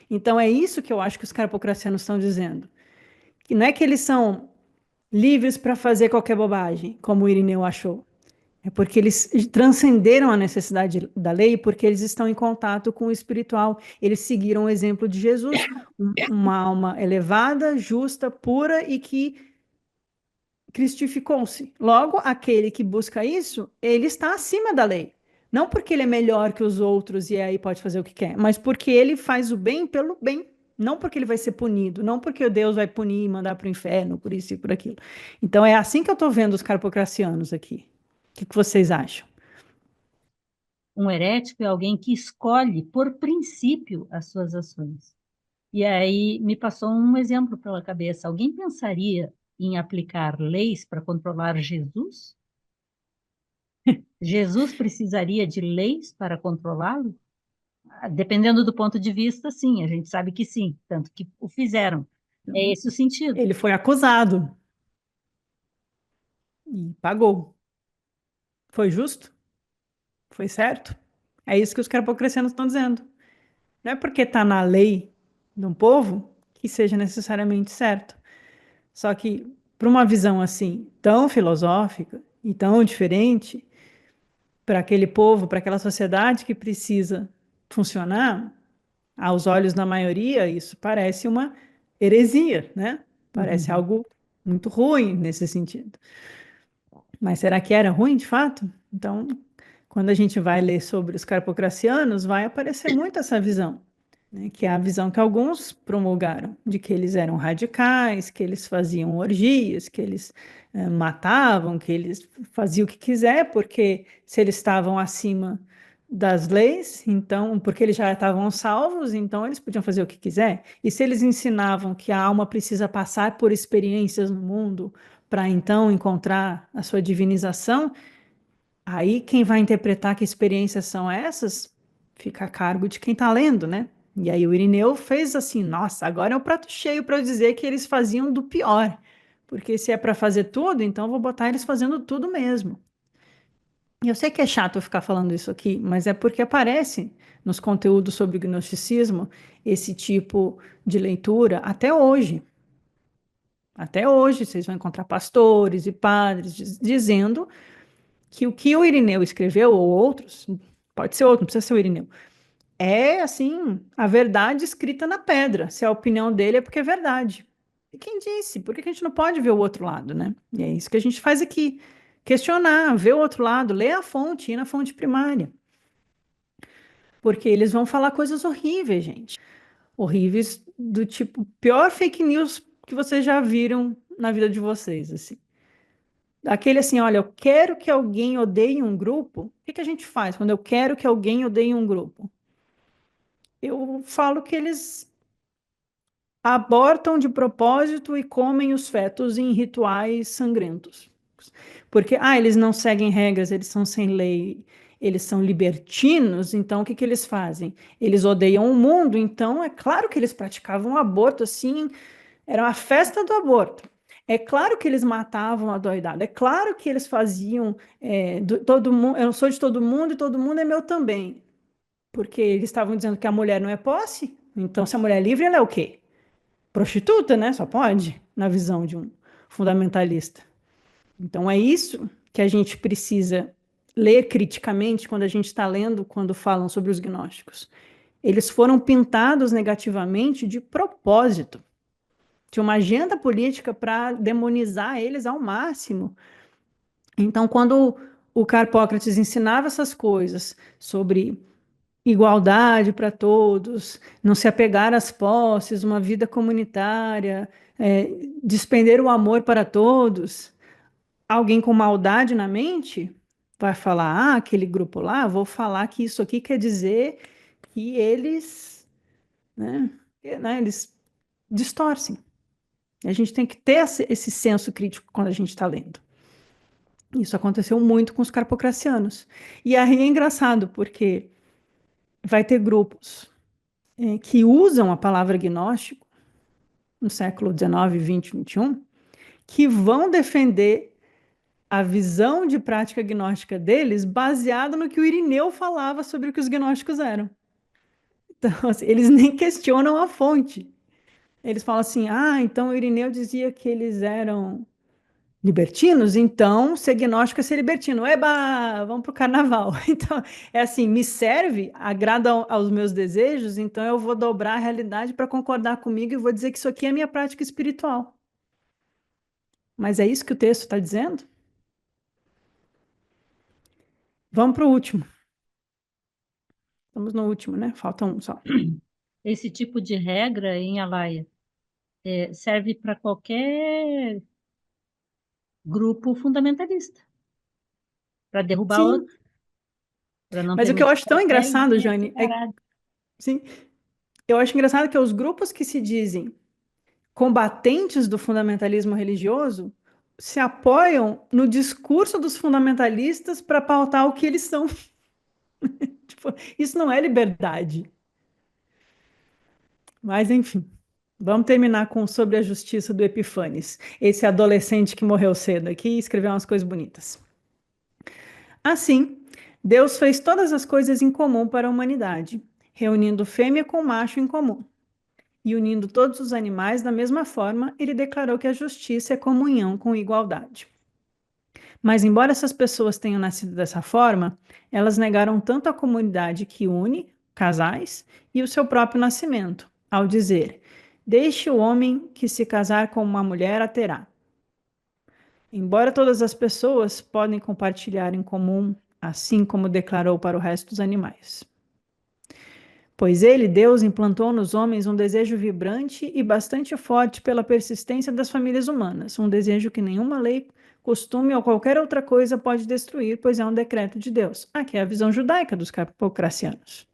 Então é isso que eu acho que os carpocracianos estão dizendo. Que não é que eles são livres para fazer qualquer bobagem, como o Irineu achou. É porque eles transcenderam a necessidade da lei, porque eles estão em contato com o espiritual. Eles seguiram o exemplo de Jesus, uma alma elevada, justa, pura e que cristificou-se. Logo, aquele que busca isso, ele está acima da lei. Não porque ele é melhor que os outros e aí pode fazer o que quer, mas porque ele faz o bem pelo bem. Não porque ele vai ser punido, não porque Deus vai punir e mandar para o inferno, por isso e por aquilo. Então é assim que eu estou vendo os carpocracianos aqui. O que vocês acham? Um herético é alguém que escolhe, por princípio, as suas ações. E aí me passou um exemplo pela cabeça. Alguém pensaria em aplicar leis para controlar Jesus? Jesus precisaria de leis para controlá-lo? Ah, dependendo do ponto de vista, sim, a gente sabe que sim, tanto que o fizeram. É esse o sentido. Ele foi acusado e pagou. Foi justo? Foi certo? É isso que os carpocracianos estão dizendo. Não é porque está na lei de um povo que seja necessariamente certo. Só que, para uma visão assim, tão filosófica e tão diferente, para aquele povo, para aquela sociedade que precisa funcionar, aos olhos da maioria, isso parece uma heresia, né? Parece Uhum. algo muito ruim nesse sentido. Mas será que era ruim de fato? Então, quando a gente vai ler sobre os carpocracianos, vai aparecer muito essa visão, né? Que é a visão que alguns promulgaram, de que eles eram radicais, que eles faziam orgias, que eles matavam, que eles faziam o que quiser, porque se eles estavam acima das leis, então, porque eles já estavam salvos, então eles podiam fazer o que quiser. E se eles ensinavam que a alma precisa passar por experiências no mundo para então encontrar a sua divinização, aí quem vai interpretar que experiências são essas fica a cargo de quem está lendo, né? E aí o Irineu fez assim, nossa, agora é o prato cheio para eu dizer que eles faziam do pior. Porque se é para fazer tudo, então eu vou botar eles fazendo tudo mesmo. E eu sei que é chato eu ficar falando isso aqui, mas é porque aparece nos conteúdos sobre o gnosticismo esse tipo de leitura até hoje. Até hoje vocês vão encontrar pastores e padres dizendo que o que o Irineu escreveu, ou outros, pode ser outro, não precisa ser o Irineu, é assim, a verdade escrita na pedra. Se a opinião dele é porque é verdade. E quem disse? Por que a gente não pode ver o outro lado, né? E é isso que a gente faz aqui. Questionar, ver o outro lado, ler a fonte, ir na fonte primária. Porque eles vão falar coisas horríveis, gente. horríveis do tipo, pior fake news que vocês já viram na vida de vocês, assim. Aquele assim, olha, eu quero que alguém odeie um grupo. O que que a gente faz quando eu quero que alguém odeie um grupo? Eu falo que eles abortam de propósito e comem os fetos em rituais sangrentos. Porque, eles não seguem regras, eles são sem lei, eles são libertinos, então o que que eles fazem? Eles odeiam o mundo, então é claro que eles praticavam aborto assim, era uma festa do aborto. É claro que eles matavam a doidada, é claro que eles faziam todo mundo, eu sou de todo mundo e todo mundo é meu também. Porque eles estavam dizendo que a mulher não é posse, então se a mulher é livre, ela é o quê? Prostituta, né? Só pode, na visão de um fundamentalista. Então, é isso que a gente precisa ler criticamente quando a gente está lendo, quando falam sobre os gnósticos. Eles foram pintados negativamente de propósito. Tinha uma agenda política para demonizar eles ao máximo. Então, quando o Carpócrates ensinava essas coisas sobre igualdade para todos, não se apegar às posses, uma vida comunitária, despender o amor para todos, alguém com maldade na mente vai falar, aquele grupo lá, vou falar que isso aqui quer dizer que eles, né, eles distorcem. A gente tem que ter esse senso crítico quando a gente está lendo. Isso aconteceu muito com os carpocracianos. E aí é engraçado, porque vai ter grupos que usam a palavra gnóstico no século XIX, XX, XXI, que vão defender a visão de prática gnóstica deles baseada no que o Irineu falava sobre o que os gnósticos eram. Então, assim, eles nem questionam a fonte. Eles falam assim: então o Irineu dizia que eles eram libertinos, então ser gnóstico é ser libertino. Eba, vamos para o carnaval. Então, é assim: me serve, agrada aos meus desejos, então eu vou dobrar a realidade para concordar comigo e vou dizer que isso aqui é minha prática espiritual. Mas é isso que o texto está dizendo? Vamos para o último. Estamos no último, né? Falta um só. Esse tipo de regra em Alaia serve para qualquer grupo fundamentalista, para derrubar Sim, outro, para não mas o que termos eu acho tão qualquer engraçado, ideia Jane, separada. sim, eu acho engraçado que os grupos que se dizem combatentes do fundamentalismo religioso se apoiam no discurso dos fundamentalistas para pautar o que eles são. Tipo, isso não é liberdade. Mas, enfim, vamos terminar com sobre a justiça do Epifanes, esse adolescente que morreu cedo aqui e escreveu umas coisas bonitas. Assim, Deus fez todas as coisas em comum para a humanidade, reunindo fêmea com macho em comum. E unindo todos os animais da mesma forma, ele declarou que a justiça é comunhão com igualdade. Mas, embora essas pessoas tenham nascido dessa forma, elas negaram tanto a comunidade que une casais e o seu próprio nascimento, ao dizer: Deixe o homem que se casar com uma mulher a terá. Embora todas as pessoas podem compartilhar em comum, assim como declarou para o resto dos animais. Pois ele, Deus, implantou nos homens um desejo vibrante e bastante forte pela persistência das famílias humanas, um desejo que nenhuma lei, costume ou qualquer outra coisa pode destruir, pois é um decreto de Deus. Aqui é a visão judaica dos capocracianos.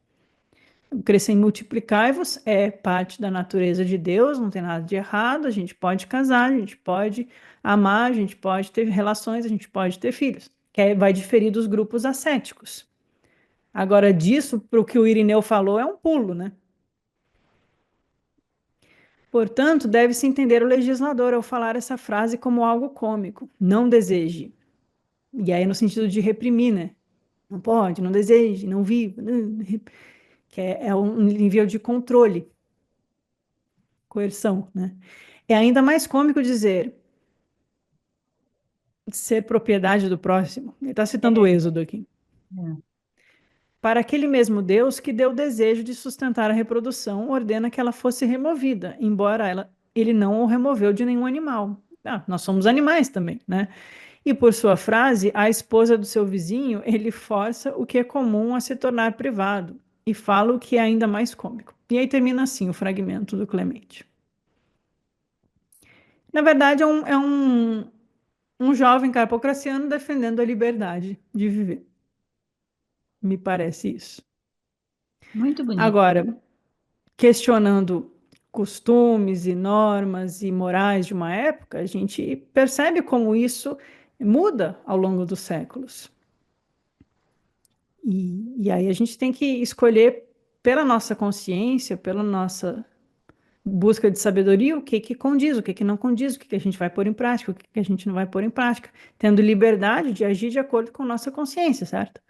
Crescer e multiplicai-vos é parte da natureza de Deus, não tem nada de errado, a gente pode casar, a gente pode amar, a gente pode ter relações, a gente pode ter filhos, que vai diferir dos grupos ascéticos. Agora, disso para o que o Irineu falou é um pulo, né? Portanto, deve-se entender o legislador ao falar essa frase como algo cômico. Não deseje. E aí, no sentido de reprimir, né? Não pode, não deseje, não viva. Que é um nível de controle, coerção, né? É ainda mais cômico dizer ser propriedade do próximo. Ele está citando o É, Êxodo aqui. é. Para aquele mesmo Deus que deu o desejo de sustentar a reprodução, ordena que ela fosse removida, embora ele não o removeu de nenhum animal. Nós somos animais também, né? E por sua frase, a esposa do seu vizinho, ele força o que é comum a se tornar privado. e fala o que é ainda mais cômico. E aí termina assim o fragmento do Clemente. Na verdade, um jovem carpocraciano defendendo a liberdade de viver. Me parece isso. Muito bonito. Agora, questionando costumes e normas e morais de uma época, a gente percebe como isso muda ao longo dos séculos. E aí a gente tem que escolher pela nossa consciência, pela nossa busca de sabedoria, o que que condiz, o que que não condiz, o que que a gente vai pôr em prática, o que que a gente não vai pôr em prática, tendo liberdade de agir de acordo com nossa consciência, certo?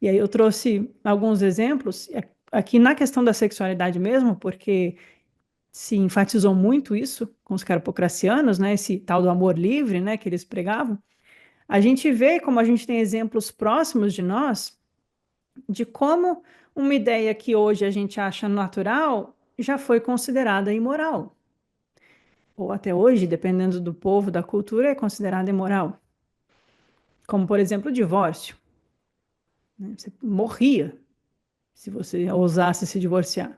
E aí eu trouxe alguns exemplos aqui na questão da sexualidade mesmo, porque se enfatizou muito isso com os carpocracianos, né, esse tal do amor livre, né, que eles pregavam. A gente vê como a gente tem exemplos próximos de nós de como uma ideia que hoje a gente acha natural já foi considerada imoral. Ou até hoje, dependendo do povo, da cultura, é considerada imoral. Como, por exemplo, o divórcio. Né? Você morria se você ousasse se divorciar,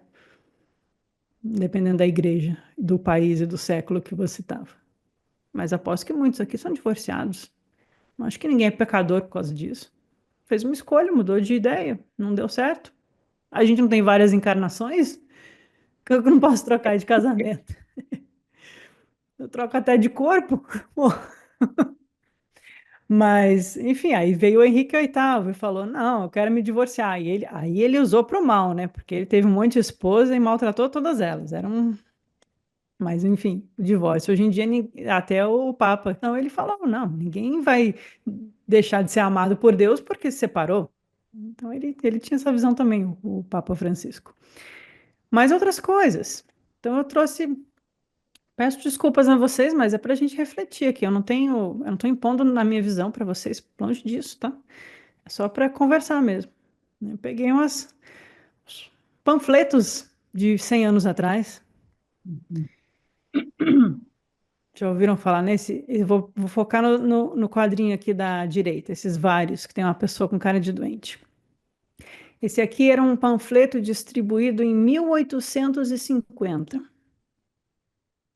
dependendo da igreja, do país e do século que você estava. Mas aposto que muitos aqui são divorciados. Não acho que ninguém é pecador por causa disso. Fez uma escolha, mudou de ideia, não deu certo. A gente não tem várias encarnações? Que eu não posso trocar de casamento. Eu troco até de corpo. Mas, enfim, aí veio o Henrique VIII e falou: não, eu quero me divorciar. Aí ele usou para o mal, né? Porque ele teve um monte de esposa e maltratou todas elas. Era um. Mas, enfim, o divórcio. Hoje em dia, até o Papa. Então, ele falou: não, ninguém vai deixar de ser amado por Deus porque se separou. Então, ele tinha essa visão também, o Papa Francisco. Mas outras coisas. Então, eu trouxe. Peço desculpas a vocês, mas é para a gente refletir aqui. Eu não estou impondo na minha visão para vocês, longe disso, tá? É só para conversar mesmo. Eu peguei uns panfletos de 100 anos atrás. Uhum. Já ouviram falar nesse? Eu vou focar no quadrinho aqui da direita, esses vários, que tem uma pessoa com cara de doente. Esse aqui era um panfleto distribuído em 1850,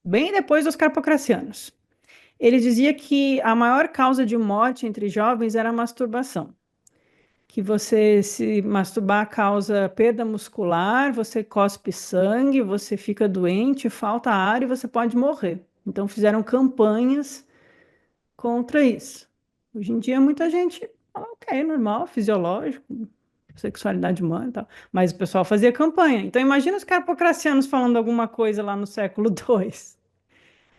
bem depois dos carpocracianos. Ele dizia que a maior causa de morte entre jovens era a masturbação. Que você se masturbar causa perda muscular, você cospe sangue, você fica doente, falta ar e você pode morrer. Então fizeram campanhas contra isso. Hoje em dia muita gente fala, ok, normal, fisiológico, sexualidade humana e tal. Mas o pessoal fazia campanha. Então imagina os carpocracianos falando alguma coisa lá no século II.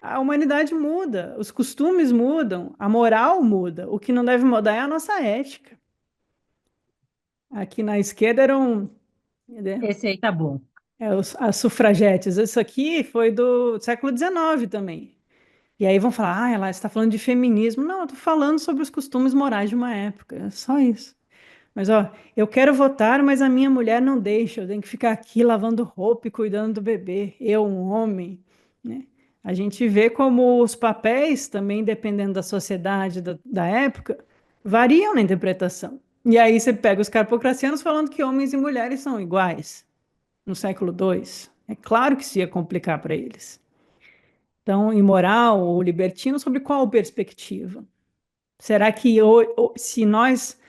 A humanidade muda, os costumes mudam, a moral muda. O que não deve mudar é a nossa ética. Aqui na esquerda eram, né, Esse aí tá bom. as sufragetes. Isso aqui foi do século XIX também. E aí vão falar, ela está falando de feminismo. Não, eu estou falando sobre os costumes morais de uma época. É só isso. Mas, ó, eu quero votar, mas a minha mulher não deixa. Eu tenho que ficar aqui lavando roupa e cuidando do bebê. Eu, um homem, né? A gente vê como os papéis, também dependendo da sociedade, da época, variam na interpretação. E aí você pega os carpocracianos falando que homens e mulheres são iguais no século II. É claro que isso ia complicar para eles. Então, imoral ou libertino, sobre qual perspectiva? Será que se nós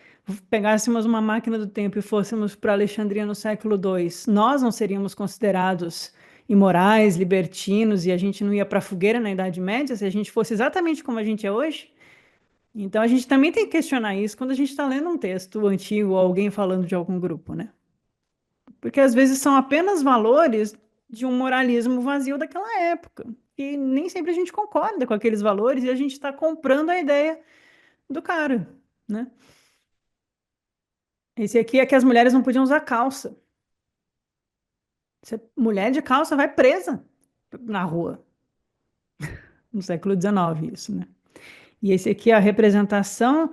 pegássemos uma máquina do tempo e fôssemos para Alexandria no século II, nós não seríamos considerados imorais, libertinos, e a gente não ia para a fogueira na Idade Média se a gente fosse exatamente como a gente é hoje? Então a gente também tem que questionar isso quando a gente está lendo um texto antigo ou alguém falando de algum grupo, né? Porque às vezes são apenas valores de um moralismo vazio daquela época. E nem sempre a gente concorda com aqueles valores e a gente está comprando a ideia do cara, né? Esse aqui é que as mulheres não podiam usar calça. Mulher de calça vai presa na rua, no século XIX, isso, né? E esse aqui é a representação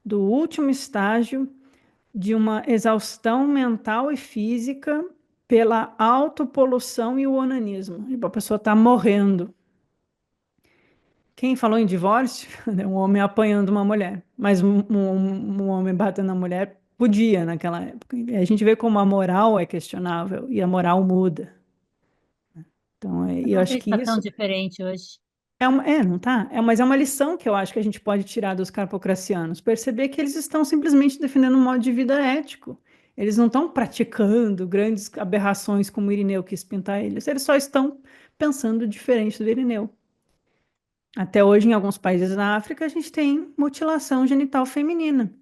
do último estágio de uma exaustão mental e física pela autopoluição e o onanismo. Tipo, a pessoa está morrendo. Quem falou em divórcio? É um homem apanhando uma mulher. Mas um homem batendo na mulher podia naquela época. E a gente vê como a moral é questionável e a moral muda. Então, Eu eu não acho vejo que está tão isso diferente hoje. não tá? Mas é uma lição que eu acho que a gente pode tirar dos carpocracianos, perceber que eles estão simplesmente defendendo um modo de vida ético. Eles não estão praticando grandes aberrações como o Irineu quis pintar eles só estão pensando diferente do Irineu. Até hoje, em alguns países da África, a gente tem mutilação genital feminina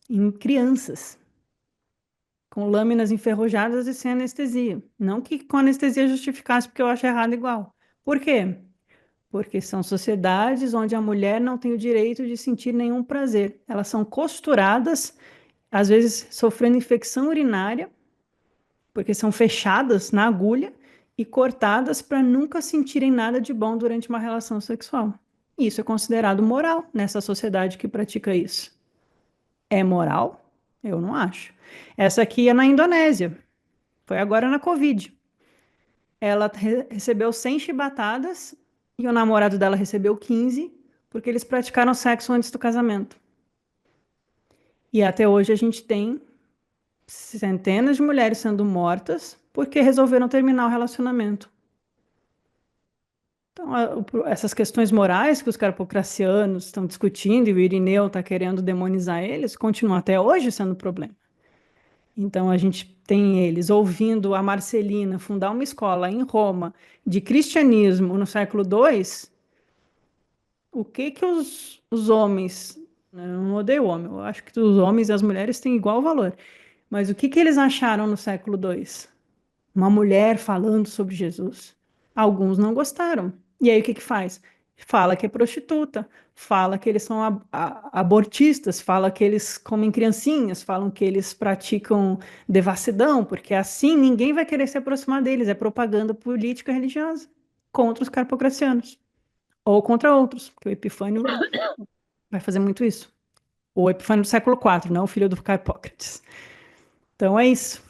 em crianças, com lâminas enferrujadas e sem anestesia. Não que com anestesia justificasse, porque eu acho errado igual. Por quê? Porque são sociedades onde a mulher não tem o direito de sentir nenhum prazer. Elas são costuradas, às vezes sofrendo infecção urinária, porque são fechadas na agulha e cortadas para nunca sentirem nada de bom durante uma relação sexual. Isso é considerado moral nessa sociedade que pratica isso. É moral? Eu não acho. Essa aqui é na Indonésia, foi agora na Covid. Ela recebeu 100 chibatadas e o namorado dela recebeu 15 porque eles praticaram sexo antes do casamento. E até hoje a gente tem centenas de mulheres sendo mortas porque resolveram terminar o relacionamento. Então, essas questões morais que os carpocracianos estão discutindo e o Irineu está querendo demonizar eles, continuam até hoje sendo problema. Então, a gente tem eles ouvindo a Marcelina fundar uma escola em Roma de cristianismo no século II. O que que os homens, né, eu não odeio homem, eu acho que os homens e as mulheres têm igual valor, mas o que que eles acharam no século II? Uma mulher falando sobre Jesus. Alguns não gostaram. E aí o que que faz? Fala que é prostituta, fala que eles são abortistas, fala que eles comem criancinhas, falam que eles praticam devassidão, porque assim ninguém vai querer se aproximar deles. É propaganda política religiosa contra os carpocracianos ou contra outros, porque o Epifânio vai fazer muito isso. O Epifânio do século IV, não o filho do Carpócrates. Então é isso.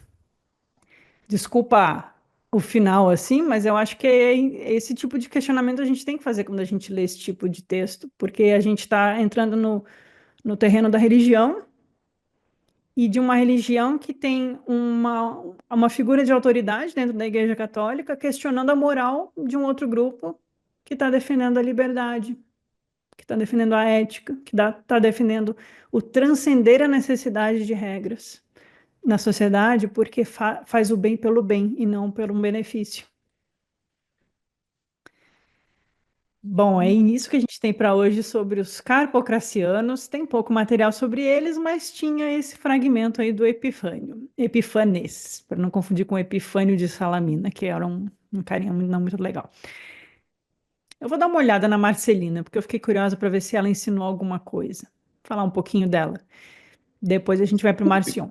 Desculpa o final assim, mas eu acho que esse tipo de questionamento a gente tem que fazer quando a gente lê esse tipo de texto, porque a gente está entrando no terreno da religião e de uma religião que tem uma figura de autoridade dentro da Igreja Católica questionando a moral de um outro grupo que está defendendo a liberdade, que está defendendo a ética, que está defendendo o transcender a necessidade de regras na sociedade porque faz o bem pelo bem e não pelo benefício. Bom, é isso que a gente tem para hoje sobre os carpocracianos. Tem pouco material sobre eles, mas tinha esse fragmento aí do Epifânio, Epifanes, para não confundir com o Epifânio de Salamina, que era um carinha não muito legal. Eu vou dar uma olhada na Marcelina, porque eu fiquei curiosa para ver se ela ensinou alguma coisa. Falar um pouquinho dela. Depois a gente vai para o Marcion.